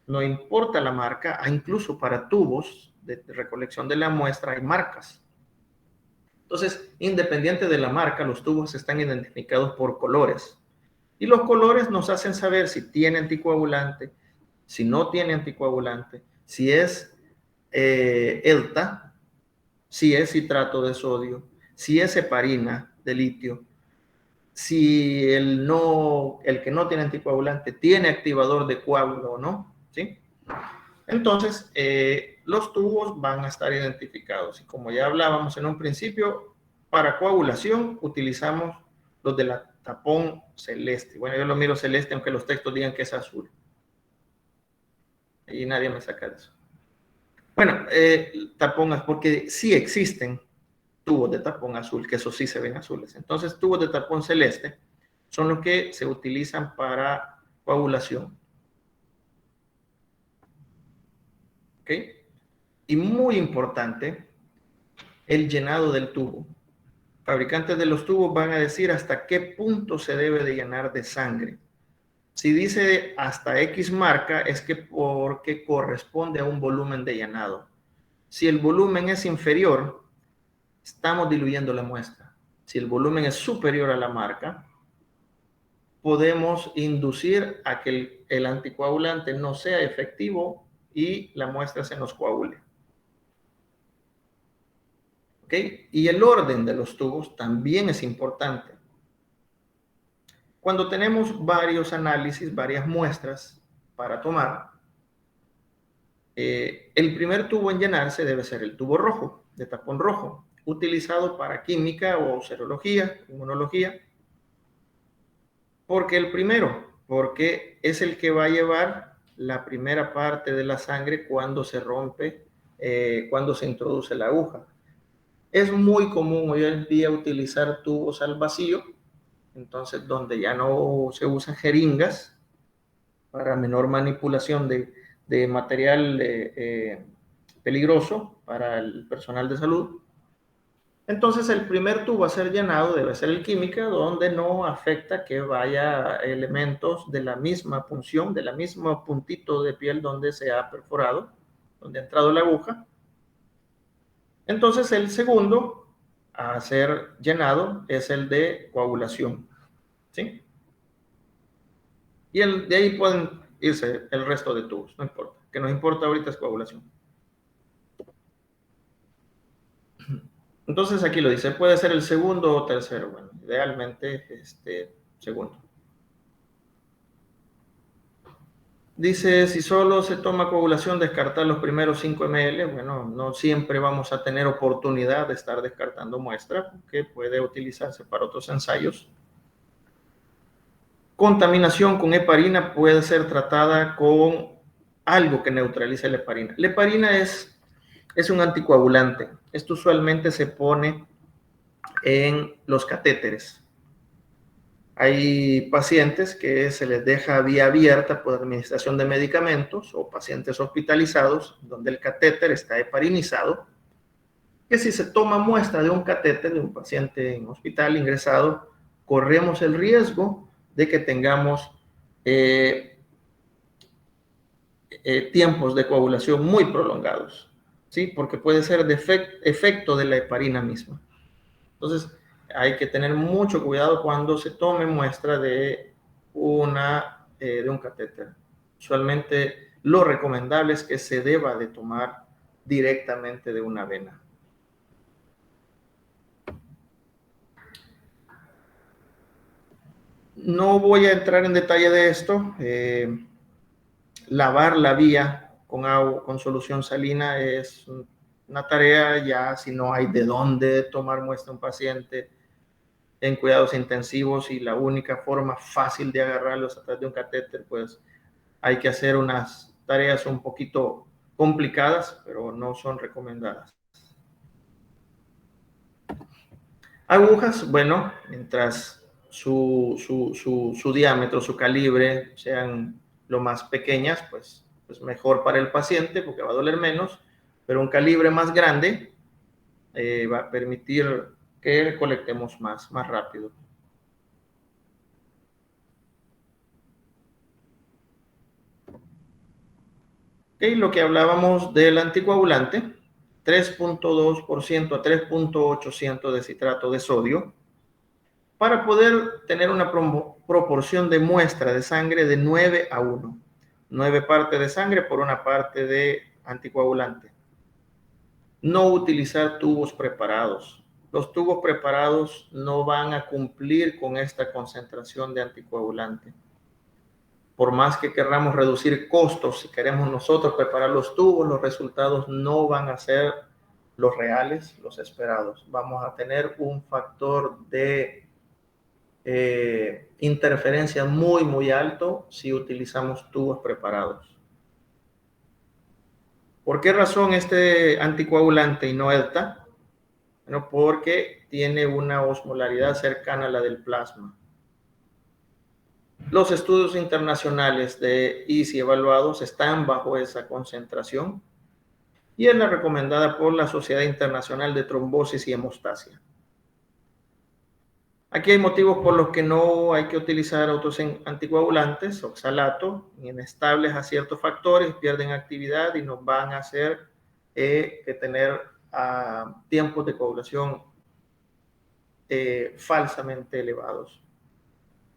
no importa la marca, incluso para tubos de recolección de la muestra hay marcas. Entonces, independiente de la marca, los tubos están identificados por colores. Y los colores nos hacen saber si tiene anticoagulante, si no tiene anticoagulante, si es ELTA, si es citrato de sodio, si es heparina de litio, si el que no tiene anticoagulante tiene activador de coágulo o no, ¿sí? Entonces, los tubos van a estar identificados. Y como ya hablábamos en un principio, para coagulación utilizamos los de la tapón celeste. Bueno, yo lo miro celeste, aunque los textos digan que es azul. Y nadie me saca de eso. Bueno, tapón, porque sí existen tubos de tapón azul, que eso sí se ven azules. Entonces, tubos de tapón celeste son los que se utilizan para coagulación. ¿Ok? Y muy importante, el llenado del tubo. Fabricantes de los tubos van a decir hasta qué punto se debe de llenar de sangre. Si dice hasta X marca, es que porque corresponde a un volumen de llenado. Si el volumen es inferior, estamos diluyendo la muestra. Si el volumen es superior a la marca, podemos inducir a que el anticoagulante no sea efectivo y la muestra se nos coagule. ¿Ok? Y el orden de los tubos también es importante. Cuando tenemos varios análisis, varias muestras para tomar, el primer tubo en llenarse debe ser el tubo rojo, de tapón rojo, utilizado para química o serología, inmunología. ¿Por qué el primero? Porque es el que va a llevar la primera parte de la sangre cuando se rompe, cuando se introduce la aguja. Es muy común hoy en día utilizar tubos al vacío, entonces donde ya no se usan jeringas para menor manipulación de material peligroso para el personal de salud. Entonces el primer tubo a ser llenado debe ser el química, donde no afecta que vaya elementos de la misma punción, de la misma puntito de piel donde se ha perforado, donde ha entrado la aguja. Entonces el segundo a ser llenado es el de coagulación, ¿sí? Y de ahí pueden irse el resto de tubos, no importa. Lo que nos importa ahorita es coagulación. Entonces aquí lo dice, puede ser el segundo o tercero. Bueno, idealmente segundo. Dice, si solo se toma coagulación, descartar los primeros 5 ml. Bueno, no siempre vamos a tener oportunidad de estar descartando muestra, porque puede utilizarse para otros ensayos. Contaminación con heparina puede ser tratada con algo que neutralice la heparina. La heparina es un anticoagulante. Esto usualmente se pone en los catéteres. Hay pacientes que se les deja vía abierta por administración de medicamentos o pacientes hospitalizados donde el catéter está heparinizado, que si se toma muestra de un catéter de un paciente en hospital ingresado, corremos el riesgo de que tengamos tiempos de coagulación muy prolongados, ¿sí? Porque puede ser de efecto de la heparina misma. Entonces, hay que tener mucho cuidado cuando se tome muestra de un catéter. Usualmente lo recomendable es que se deba de tomar directamente de una vena. No voy a entrar en detalle de esto. Lavar la vía con agua, con solución salina es una tarea ya si no hay de dónde tomar muestra un paciente en cuidados intensivos y la única forma fácil de agarrarlos a través de un catéter, pues hay que hacer unas tareas un poquito complicadas, pero no son recomendadas. Agujas, bueno, mientras su diámetro, su calibre sean lo más pequeñas, pues mejor para el paciente porque va a doler menos, pero un calibre más grande va a permitir que recolectemos más rápido. Okay, lo que hablábamos del anticoagulante, 3.2% a 3.8% de citrato de sodio, para poder tener una proporción de muestra de sangre de 9 a 1. 9 partes de sangre por una parte de anticoagulante. No utilizar tubos preparados. Los tubos preparados no van a cumplir con esta concentración de anticoagulante. Por más que queramos reducir costos, si queremos nosotros preparar los tubos, los resultados no van a ser los reales, los esperados. Vamos a tener un factor de interferencia muy alto si utilizamos tubos preparados. ¿Por qué razón este anticoagulante y no ELTA? Bueno, porque tiene una osmolaridad cercana a la del plasma. Los estudios internacionales de EASY evaluados están bajo esa concentración y es la recomendada por la Sociedad Internacional de Trombosis y Hemostasia. Aquí hay motivos por los que no hay que utilizar otros anticoagulantes, oxalato, inestables a ciertos factores, pierden actividad y nos van a hacer tener tiempos de coagulación falsamente elevados.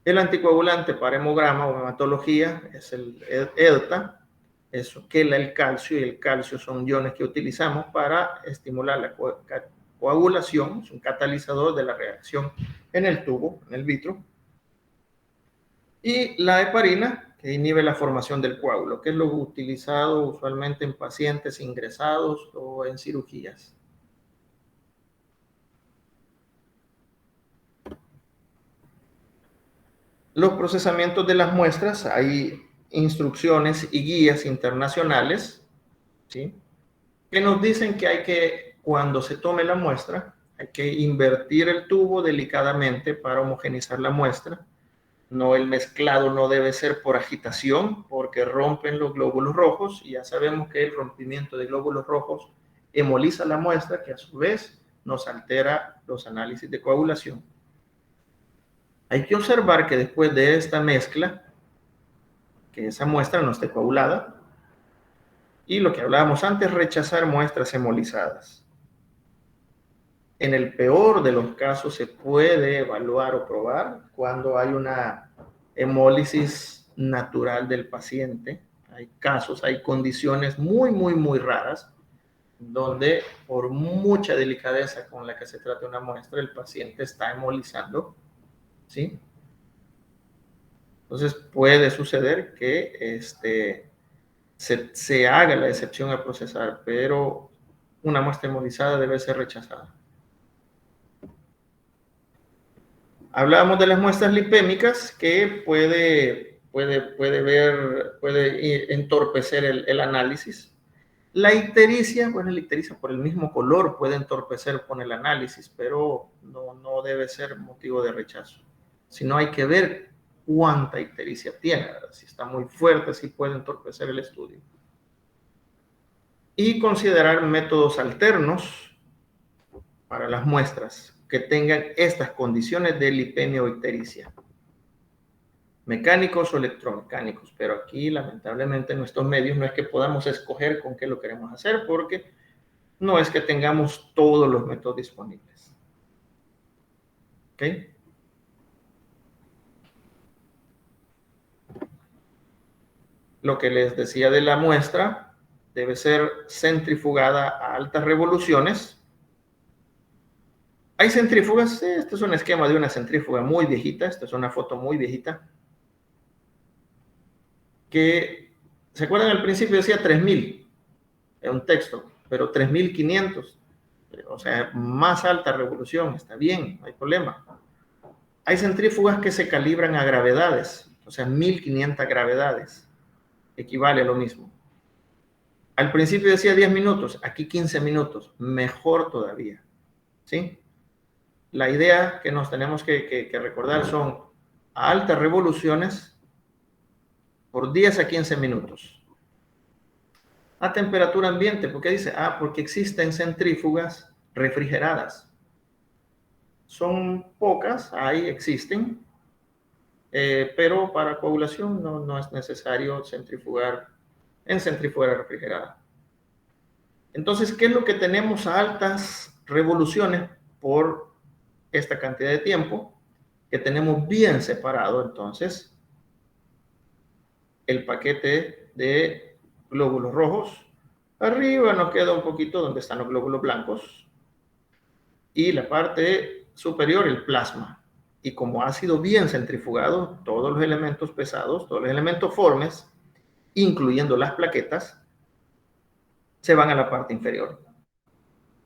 El anticoagulante para hemograma o hematología es el ELTA, eso quela el calcio, y el calcio son iones que utilizamos para estimular la coagulación, es un catalizador de la reacción en el tubo, en el vitro. Y la heparina, que inhibe la formación del coágulo, que es lo utilizado usualmente en pacientes ingresados o en cirugías. Los procesamientos de las muestras, hay instrucciones y guías internacionales, ¿sí?, que nos dicen que hay que, cuando se tome la muestra, hay que invertir el tubo delicadamente para homogenizar la muestra. No, el mezclado no debe ser por agitación, porque rompen los glóbulos rojos, y ya sabemos que el rompimiento de glóbulos rojos hemoliza la muestra, que a su vez nos altera los análisis de coagulación. Hay que observar que después de esta mezcla, que esa muestra no esté coagulada, y lo que hablábamos antes, rechazar muestras hemolizadas. En el peor de los casos se puede evaluar o probar cuando hay una hemólisis natural del paciente. Hay casos, hay condiciones muy raras donde por mucha delicadeza con la que se trata una muestra, el paciente está hemolizando, ¿sí? Entonces puede suceder que se haga la excepción a procesar, pero una muestra hemolizada debe ser rechazada. Hablábamos de las muestras lipémicas que puede entorpecer el análisis. La ictericia, bueno, la ictericia por el mismo color puede entorpecer con el análisis, pero no debe ser motivo de rechazo. Si no, hay que ver cuánta ictericia tiene, ¿verdad? Si está muy fuerte, sí puede entorpecer el estudio. Y considerar métodos alternos para las muestras que tengan estas condiciones de lipemia o ictericia. Mecánicos o electromecánicos, pero aquí lamentablemente en nuestros medios no es que podamos escoger con qué lo queremos hacer, porque no es que tengamos todos los métodos disponibles. ¿Ok? Lo que les decía de la muestra debe ser centrifugada a altas revoluciones. Hay centrífugas, este es un esquema de una centrífuga muy viejita, esta es una foto muy viejita, que, ¿se acuerdan? Al principio decía 3000, es un texto, pero 3500, o sea, más alta revolución, está bien, no hay problema. Hay centrífugas que se calibran a gravedades, o sea, 1500 gravedades, equivale a lo mismo. Al principio decía 10 minutos, aquí 15 minutos, mejor todavía, ¿sí? La idea que nos tenemos que recordar son a altas revoluciones por 10 a 15 minutos. A temperatura ambiente, ¿por qué dice? Porque existen centrífugas refrigeradas. Son pocas, existen, pero para coagulación no es necesario centrifugar en centrífuga refrigerada. Entonces, ¿qué es lo que tenemos a altas revoluciones por esta cantidad de tiempo? Que tenemos bien separado, entonces, el paquete de glóbulos rojos. Arriba nos queda un poquito donde están los glóbulos blancos. Y la parte superior, el plasma. Y como ha sido bien centrifugado, todos los elementos pesados, todos los elementos formes, incluyendo las plaquetas, se van a la parte inferior.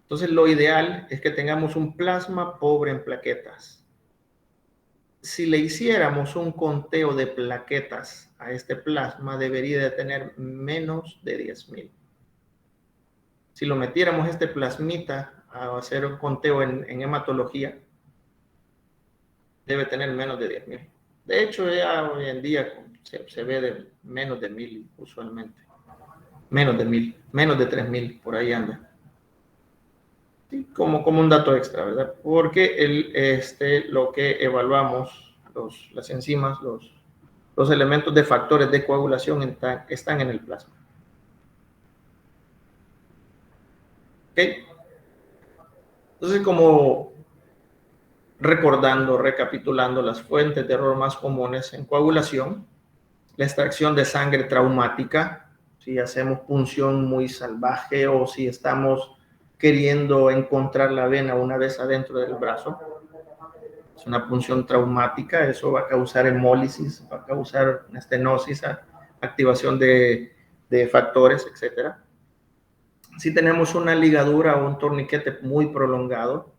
Entonces, lo ideal es que tengamos un plasma pobre en plaquetas. Si le hiciéramos un conteo de plaquetas a este plasma, debería de tener menos de 10,000. Si lo metiéramos este plasmita a hacer un conteo en hematología, debe tener menos de 10,000. De hecho, ya hoy en día se ve de menos de 1000 usualmente. Menos de 1000, menos de 3000, por ahí anda. Sí, como un dato extra, ¿verdad? Porque lo que evaluamos, las enzimas, los elementos de factores de coagulación están en el plasma. ¿Ok? Entonces, como recapitulando las fuentes de error más comunes en coagulación, la extracción de sangre traumática, si hacemos punción muy salvaje o si estamos queriendo encontrar la vena una vez adentro del brazo, es una punción traumática, eso va a causar hemólisis, va a causar estenosis, activación de factores, etc. Si tenemos una ligadura o un torniquete muy prolongado,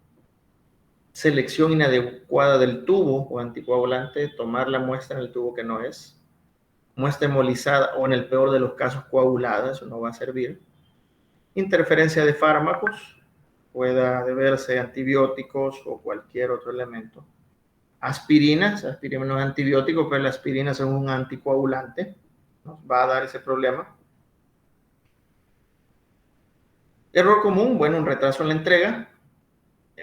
selección inadecuada del tubo o anticoagulante, tomar la muestra en el tubo que no es, muestra hemolizada o en el peor de los casos coagulada, eso no va a servir. Interferencia de fármacos, pueda deberse antibióticos o cualquier otro elemento. Aspirinas, aspirina no es antibiótico, pero la aspirina es un anticoagulante, nos va a dar ese problema. Error común, bueno, un retraso en la entrega,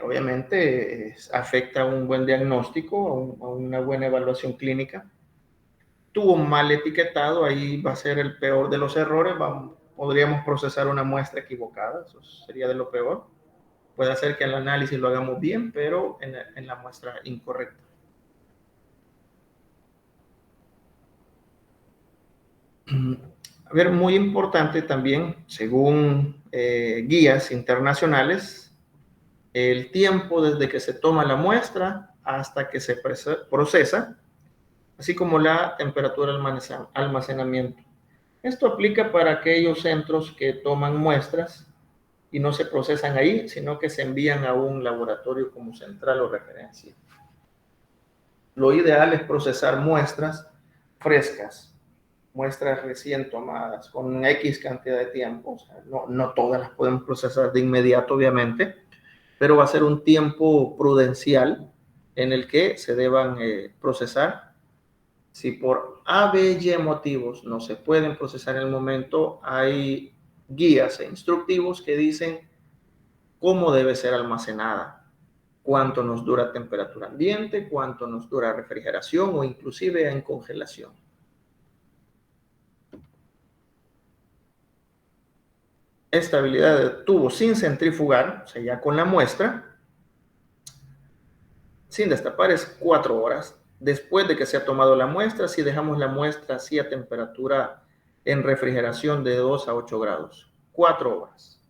obviamente afecta a un buen diagnóstico, a una buena evaluación clínica. Tuvo mal etiquetado, ahí va a ser el peor de los errores, podríamos procesar una muestra equivocada, eso sería de lo peor. Puede hacer que el análisis lo hagamos bien, pero en la muestra incorrecta. A ver, muy importante también, según guías internacionales, el tiempo desde que se toma la muestra hasta que se procesa, así como la temperatura de almacenamiento. Esto aplica para aquellos centros que toman muestras y no se procesan ahí, sino que se envían a un laboratorio como central o referencia. Lo ideal es procesar muestras frescas, muestras recién tomadas, con X cantidad de tiempo. O sea, no todas las podemos procesar de inmediato, obviamente, pero va a ser un tiempo prudencial en el que se deban procesar. Si por A, B, Y motivos no se pueden procesar en el momento, hay guías e instructivos que dicen cómo debe ser almacenada, cuánto nos dura temperatura ambiente, cuánto nos dura refrigeración o inclusive en congelación. Estabilidad de tubo sin centrifugar, o sea, ya con la muestra, sin destapar, es 4 horas. Después de que se ha tomado la muestra, si dejamos la muestra así a temperatura en refrigeración de 2 a 8 grados, 4 horas.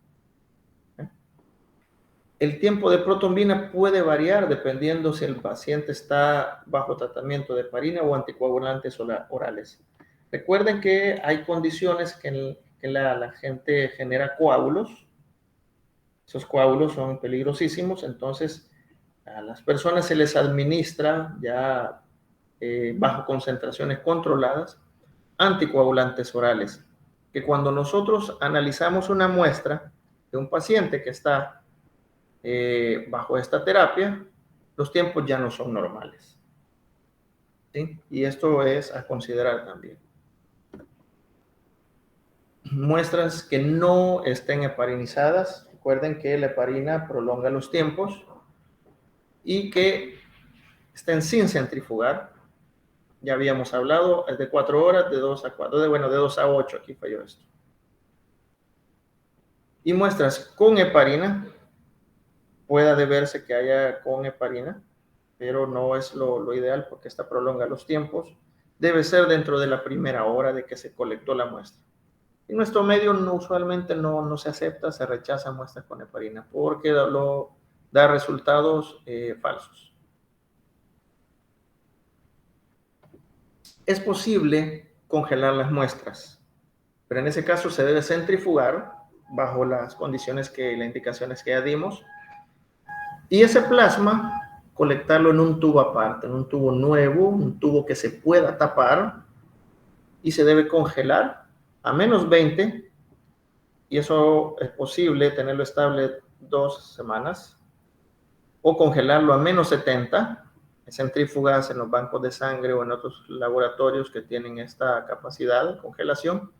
El tiempo de protombina puede variar dependiendo si el paciente está bajo tratamiento de heparina o anticoagulantes orales. Recuerden que hay condiciones que la gente genera coágulos. Esos coágulos son peligrosísimos, entonces a las personas se les administra ya bajo concentraciones controladas anticoagulantes orales, que cuando nosotros analizamos una muestra de un paciente que está bajo esta terapia, los tiempos ya no son normales. ¿Sí? Y esto es a considerar también. Muestras que no estén heparinizadas, recuerden que la heparina prolonga los tiempos, y que estén sin centrifugar. Ya habíamos hablado, es de 4 horas, de 2 a 4, de 2 a 8, aquí falló esto. Y muestras con heparina, pueda deberse que haya con heparina, pero no es lo ideal porque esta prolonga los tiempos. Debe ser dentro de la primera hora de que se colectó la muestra. En nuestro medio usualmente no se acepta, se rechaza muestras con heparina porque da resultados falsos. Es posible congelar las muestras, pero en ese caso se debe centrifugar bajo las condiciones las indicaciones que ya dimos, y ese plasma colectarlo en un tubo aparte, en un tubo nuevo, un tubo que se pueda tapar, y se debe congelar a menos 20, y eso es posible tenerlo estable 2 semanas, o congelarlo a menos 70, en centrífugas, en los bancos de sangre o en otros laboratorios que tienen esta capacidad de congelación.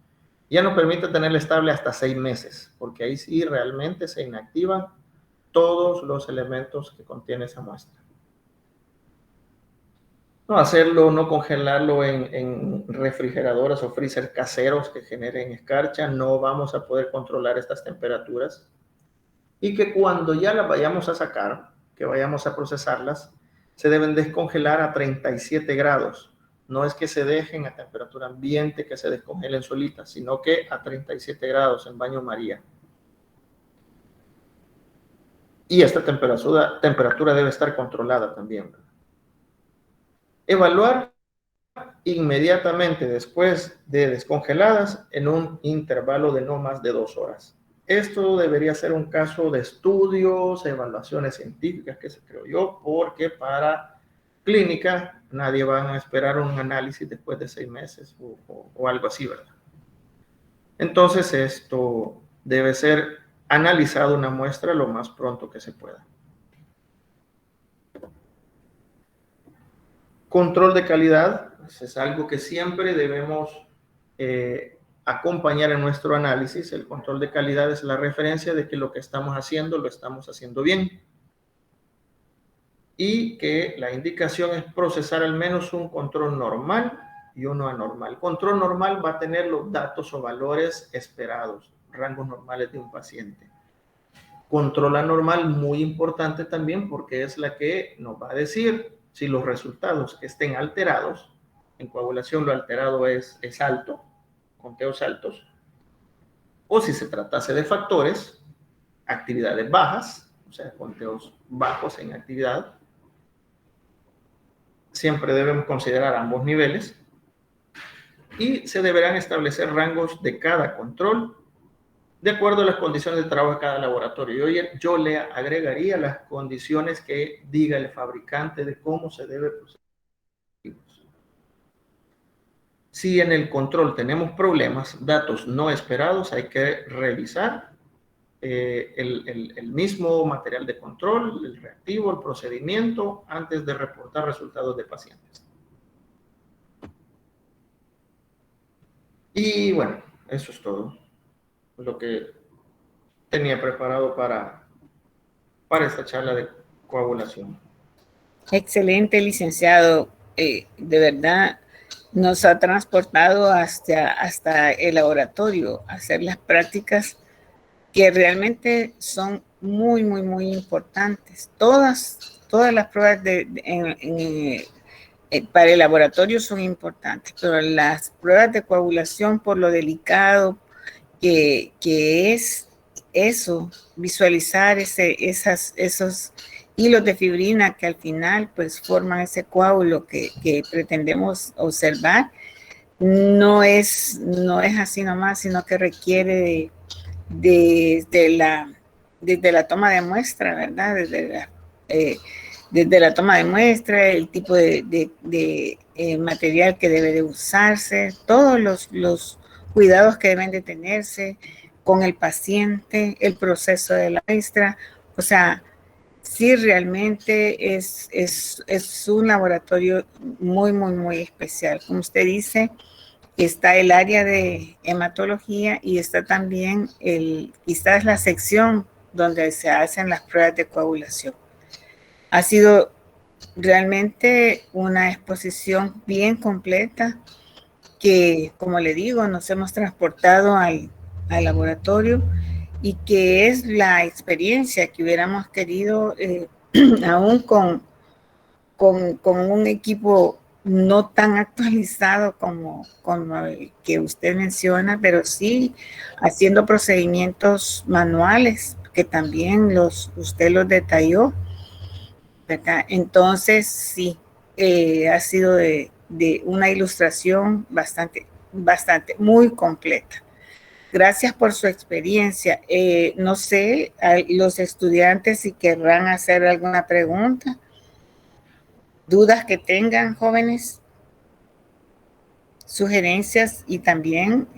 Ya nos permite tenerlo estable hasta 6 meses, porque ahí sí realmente se inactivan todos los elementos que contiene esa muestra. No hacerlo, no congelarlo en refrigeradoras o freezer caseros que generen escarcha, no vamos a poder controlar estas temperaturas. Y que cuando ya las vayamos a sacar, que vayamos a procesarlas, se deben descongelar a 37 grados. No es que se dejen a temperatura ambiente, que se descongelen solitas, sino que a 37 grados en baño María. Y esta temperatura debe estar controlada también. Evaluar inmediatamente después de descongeladas en un intervalo de no más de 2 horas. Esto debería ser un caso de estudios, evaluaciones científicas que se creó yo, porque para clínica nadie va a esperar un análisis después de 6 meses o algo así, ¿verdad? Entonces esto debe ser analizado una muestra lo más pronto que se pueda. Control de calidad, pues es algo que siempre debemos acompañar en nuestro análisis. El control de calidad es la referencia de que lo que estamos haciendo lo estamos haciendo bien, y que la indicación es procesar al menos un control normal y uno anormal. Control normal va a tener los datos o valores esperados, rangos normales de un paciente. Control anormal, muy importante también, porque es la que nos va a decir si los resultados estén alterados. En coagulación lo alterado es alto, conteos altos, o si se tratase de factores, actividades bajas, o sea, conteos bajos en actividad, siempre debemos considerar ambos niveles y se deberán establecer rangos de cada control de acuerdo a las condiciones de trabajo de cada laboratorio. Yo le agregaría las condiciones que diga el fabricante de cómo se debe proceder. Si en el control tenemos problemas, datos no esperados, hay que revisar el mismo material de control, el reactivo, el procedimiento, antes de reportar resultados de pacientes. Y bueno, eso es todo lo que tenía preparado para esta charla de coagulación. Excelente, licenciado. De verdad, nos ha transportado hasta el laboratorio, a hacer las prácticas que realmente son muy, muy, muy importantes. Todas las pruebas para el laboratorio son importantes, pero las pruebas de coagulación, por lo delicado que es eso, visualizar esos hilos de fibrina que al final pues forman ese coágulo que pretendemos observar, no es así nomás, sino que requiere desde la toma de muestra, ¿verdad? Desde la toma de muestra, el tipo de material que debe de usarse, todos los cuidados que deben de tenerse con el paciente, el proceso de la muestra. O sea, sí realmente es un laboratorio muy, muy, muy especial. Como usted dice, está el área de hematología y está también quizás la sección donde se hacen las pruebas de coagulación. Ha sido realmente una exposición bien completa que, como le digo, nos hemos transportado al laboratorio y que es la experiencia que hubiéramos querido, aún con un equipo no tan actualizado como el que usted menciona, pero sí haciendo procedimientos manuales, que también usted los detalló, ¿verdad? Entonces, sí, ha sido de una ilustración bastante, muy completa. Gracias por su experiencia. No sé, los estudiantes si querrán hacer alguna pregunta, dudas que tengan, jóvenes, sugerencias y también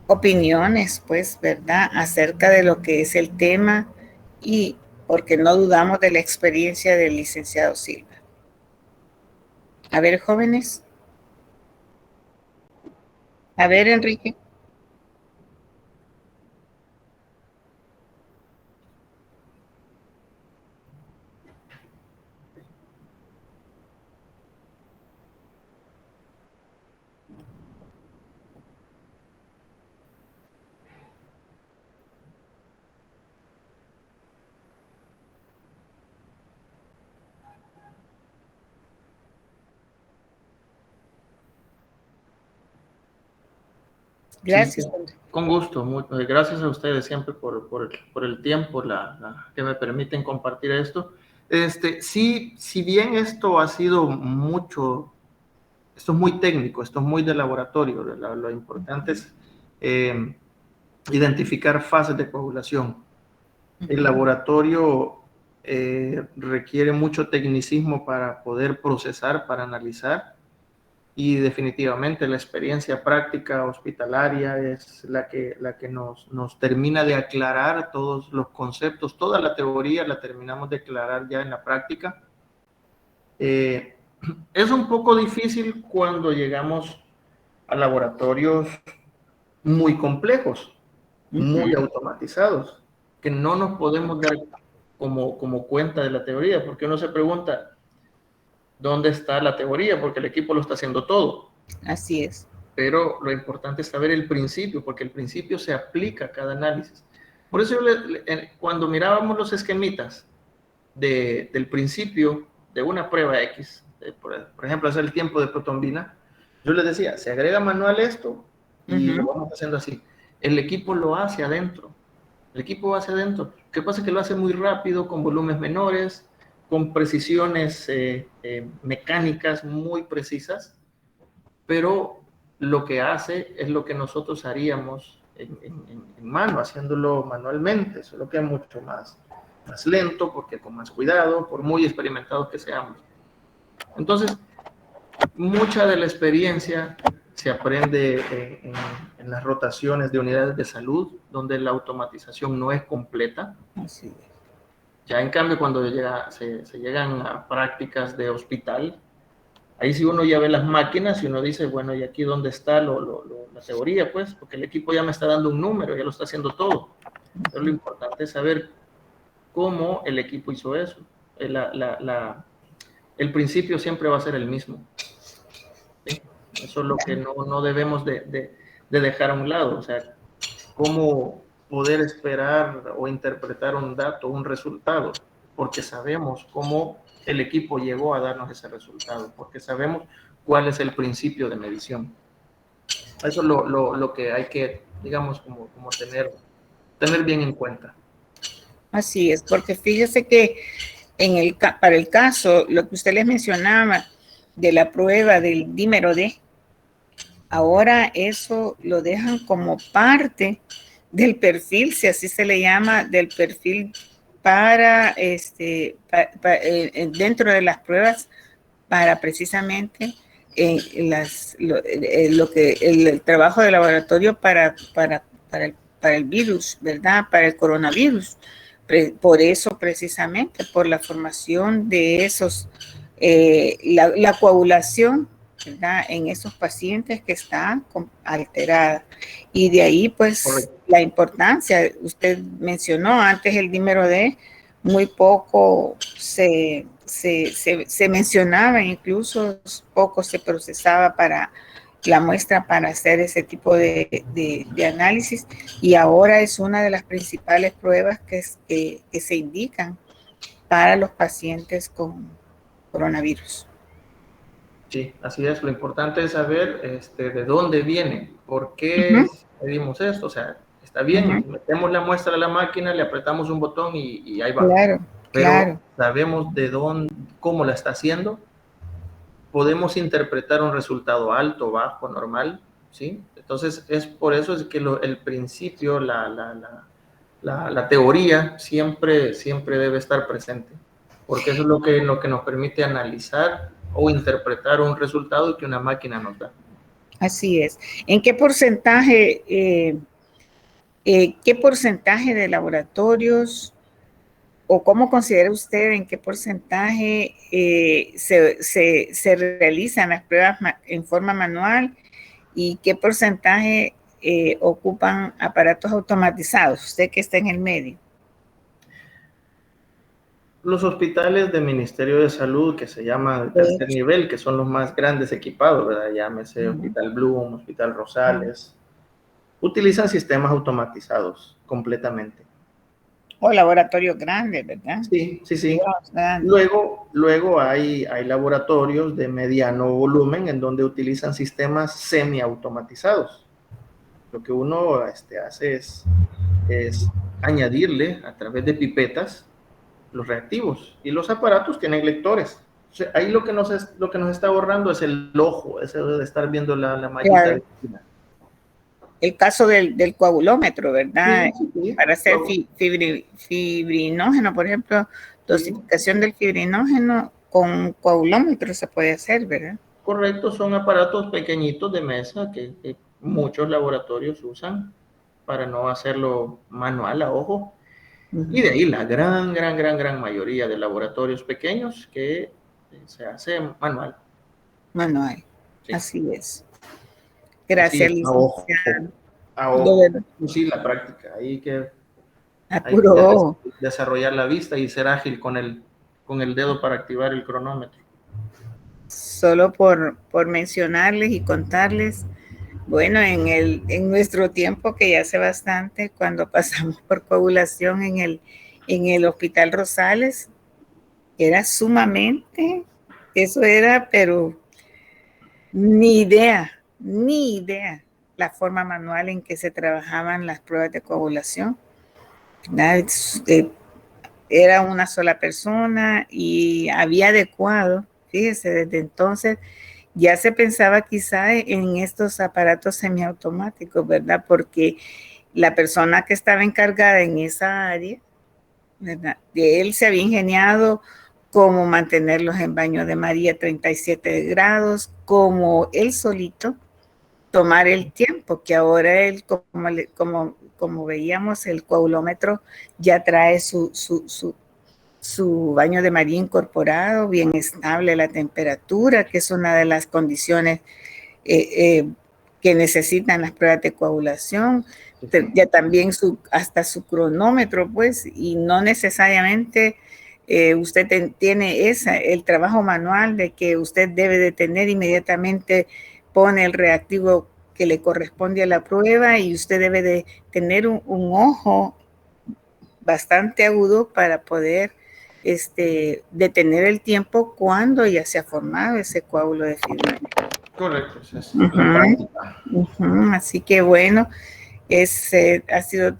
opiniones, pues, ¿verdad?, acerca de lo que es el tema, y porque no dudamos de la experiencia del licenciado Silva. A ver, jóvenes. A ver, Enrique. Gracias. Sí, con gusto. Gracias a ustedes siempre por el tiempo que me permiten compartir esto. Sí, si bien esto ha sido mucho, esto es muy técnico, esto es muy de laboratorio, lo importante es identificar fases de coagulación. El laboratorio requiere mucho tecnicismo para poder procesar, para analizar, y definitivamente la experiencia práctica hospitalaria es la que nos termina de aclarar todos los conceptos, toda la teoría la terminamos de aclarar ya en la práctica. Es un poco difícil cuando llegamos a laboratorios muy complejos, muy automatizados, que no nos podemos dar como cuenta de la teoría, porque uno se pregunta, ¿dónde está la teoría? Porque el equipo lo está haciendo todo. Así es. Pero lo importante es saber el principio, porque el principio se aplica a cada análisis. Por eso cuando mirábamos los esquemitas del principio de una prueba X, por ejemplo, hacer el tiempo de protombina, yo les decía, se agrega manual esto y lo vamos haciendo así. El equipo lo hace adentro. El equipo hace adentro. ¿Qué pasa? Que lo hace muy rápido, con volúmenes menores, con precisiones mecánicas muy precisas, pero lo que hace es lo que nosotros haríamos en mano, haciéndolo manualmente, solo que es mucho más lento, porque con más cuidado, por muy experimentados que seamos. Entonces, mucha de la experiencia se aprende en las rotaciones de unidades de salud, donde la automatización no es completa. Así es. Ya en cambio, cuando se llegan a prácticas de hospital, ahí sí uno ya ve las máquinas y uno dice, bueno, ¿y aquí dónde está la teoría? Pues, porque el equipo ya me está dando un número, ya lo está haciendo todo. Pero lo importante es saber cómo el equipo hizo eso. El principio siempre va a ser el mismo. ¿Sí? Eso es lo que no debemos de dejar a un lado. O sea, cómo poder esperar o interpretar un dato, un resultado, porque sabemos cómo el equipo llegó a darnos ese resultado, porque sabemos cuál es el principio de medición. Eso es lo que hay que, digamos, como tener bien en cuenta. Así es, porque fíjese que para el caso, lo que usted les mencionaba de la prueba del dímero D, ahora eso lo dejan como parte del perfil, si así se le llama, del perfil para dentro de las pruebas para precisamente el trabajo de laboratorio para el virus, ¿verdad? Para el coronavirus. Por eso precisamente, por la formación de esos, la coagulación, ¿verdad? En esos pacientes que están alterada. Y de ahí, pues, correcto, la importancia, usted mencionó antes el dímero D, muy poco se mencionaba, incluso poco se procesaba para la muestra para hacer ese tipo de análisis, y ahora es una de las principales pruebas que se indican para los pacientes con coronavirus. Sí, así es. Lo importante es saber de dónde viene, por qué medimos esto. O sea, está bien, metemos la muestra a la máquina, le apretamos un botón y ahí va. Claro, pero claro, sabemos de dónde, cómo la está haciendo. Podemos interpretar un resultado alto, bajo, normal, ¿sí? Entonces, es por eso es que el principio, la teoría siempre debe estar presente, porque eso es lo que nos permite analizar o interpretar un resultado que una máquina nos da. Así es. ¿En qué porcentaje, de laboratorios o cómo considera usted en qué porcentaje se realizan las pruebas en forma manual y qué porcentaje ocupan aparatos automatizados? Usted que está en el medio. Los hospitales del Ministerio de Salud, que se llama tercer nivel, que son los más grandes equipados, ¿verdad? Llámese Hospital Bloom, Hospital Rosales, utilizan sistemas automatizados completamente. O laboratorios grandes, ¿verdad? Sí, sí, sí. Luego hay laboratorios de mediano volumen en donde utilizan sistemas semiautomatizados. Lo que uno hace es añadirle a través de pipetas los reactivos, y los aparatos tienen lectores. O sea, ahí lo que nos está ahorrando es el ojo, eso de estar viendo la mallita. Claro. El caso del coagulómetro, ¿verdad? Sí, sí, para hacer fibrinógeno, por ejemplo, dosificación del fibrinógeno con coagulómetro se puede hacer, ¿verdad? Correcto, son aparatos pequeñitos de mesa que muchos laboratorios usan para no hacerlo manual a ojo. Y de ahí la gran mayoría de laboratorios pequeños que se hace manual. Manual, sí. Así es. Gracias, sí, licenciado. A ojo. Sí, la práctica. Hay que desarrollar la vista y ser ágil con el dedo para activar el cronómetro. Solo por mencionarles y contarles, bueno, en nuestro tiempo, que ya hace bastante, cuando pasamos por coagulación en el Hospital Rosales, era sumamente, eso era, pero ni idea la forma manual en que se trabajaban las pruebas de coagulación. era una sola persona y había adecuado, fíjese, desde entonces ya se pensaba quizá en estos aparatos semiautomáticos, ¿verdad? Porque la persona que estaba encargada en esa área, ¿verdad? De él se había ingeniado cómo mantenerlos en baño de María 37 grados, como él solito tomar el tiempo, que ahora él, como veíamos, el coagulómetro ya trae su baño de María incorporado, bien estable la temperatura, que es una de las condiciones que necesitan las pruebas de coagulación, ya también hasta su cronómetro, pues, y no necesariamente usted tiene el trabajo manual de que usted debe de tener inmediatamente, pone el reactivo que le corresponde a la prueba y usted debe de tener un ojo bastante agudo para poder detener el tiempo cuando ya se ha formado ese coágulo de fibra. Correcto, esa es la práctica. Así que bueno, ha sido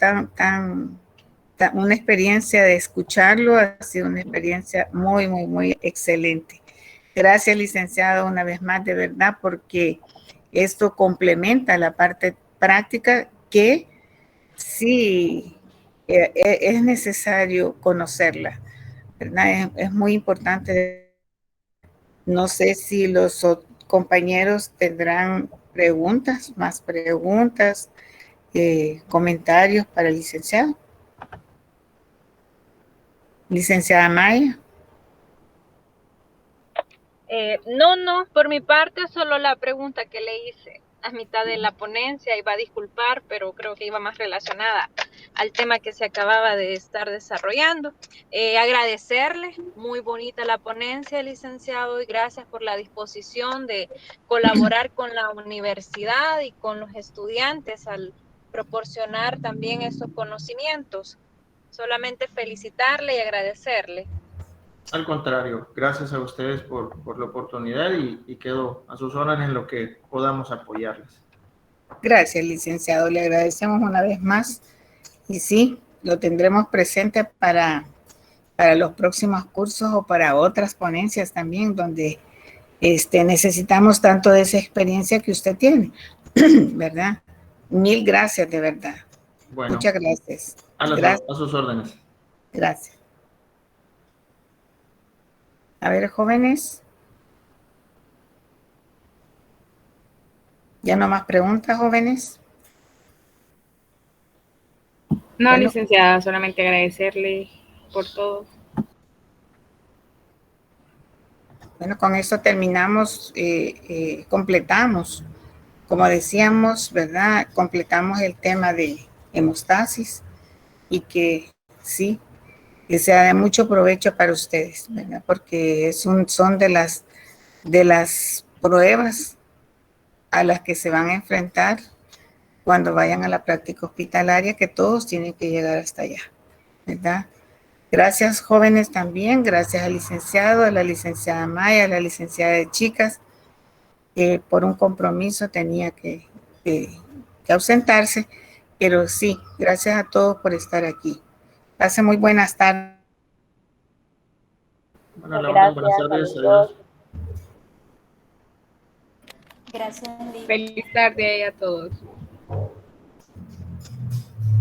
una experiencia de escucharlo, ha sido una experiencia muy, muy, muy excelente. Gracias, licenciado, una vez más, de verdad, porque esto complementa la parte práctica que sí es necesario conocerla, ¿verdad? Es muy importante. No sé si los compañeros tendrán más preguntas, comentarios para el licenciado. Licenciada Maya. No, por mi parte solo la pregunta que le hice a mitad de la ponencia, iba a disculpar, pero creo que iba más relacionada al tema que se acababa de estar desarrollando. Agradecerle, muy bonita la ponencia, licenciado, y gracias por la disposición de colaborar con la universidad y con los estudiantes al proporcionar también esos conocimientos. Solamente felicitarle y agradecerle. Al contrario, gracias a ustedes por la oportunidad y quedo a sus órdenes en lo que podamos apoyarles. Gracias, licenciado. Le agradecemos una vez más y sí, lo tendremos presente para los próximos cursos o para otras ponencias también donde necesitamos tanto de esa experiencia que usted tiene, ¿verdad? Mil gracias, de verdad. Bueno, muchas gracias. A sus órdenes. Gracias. A ver, jóvenes. ¿Ya no más preguntas, jóvenes? No, bueno, licenciada, solamente agradecerle por todo. Bueno, con eso terminamos, completamos, como decíamos, ¿verdad? Completamos el tema de hemostasis y que sí, que sea de mucho provecho para ustedes, ¿verdad? Porque son de las pruebas a las que se van a enfrentar cuando vayan a la práctica hospitalaria, que todos tienen que llegar hasta allá, ¿verdad? Gracias, jóvenes, también. Gracias al licenciado, a la licenciada Maya, a la licenciada de chicas, que por un compromiso tenía que ausentarse, pero sí, gracias a todos por estar aquí. Pasen muy buenas tardes. Bueno, buenas tardes, adiós. Gracias. Feliz tarde a todos.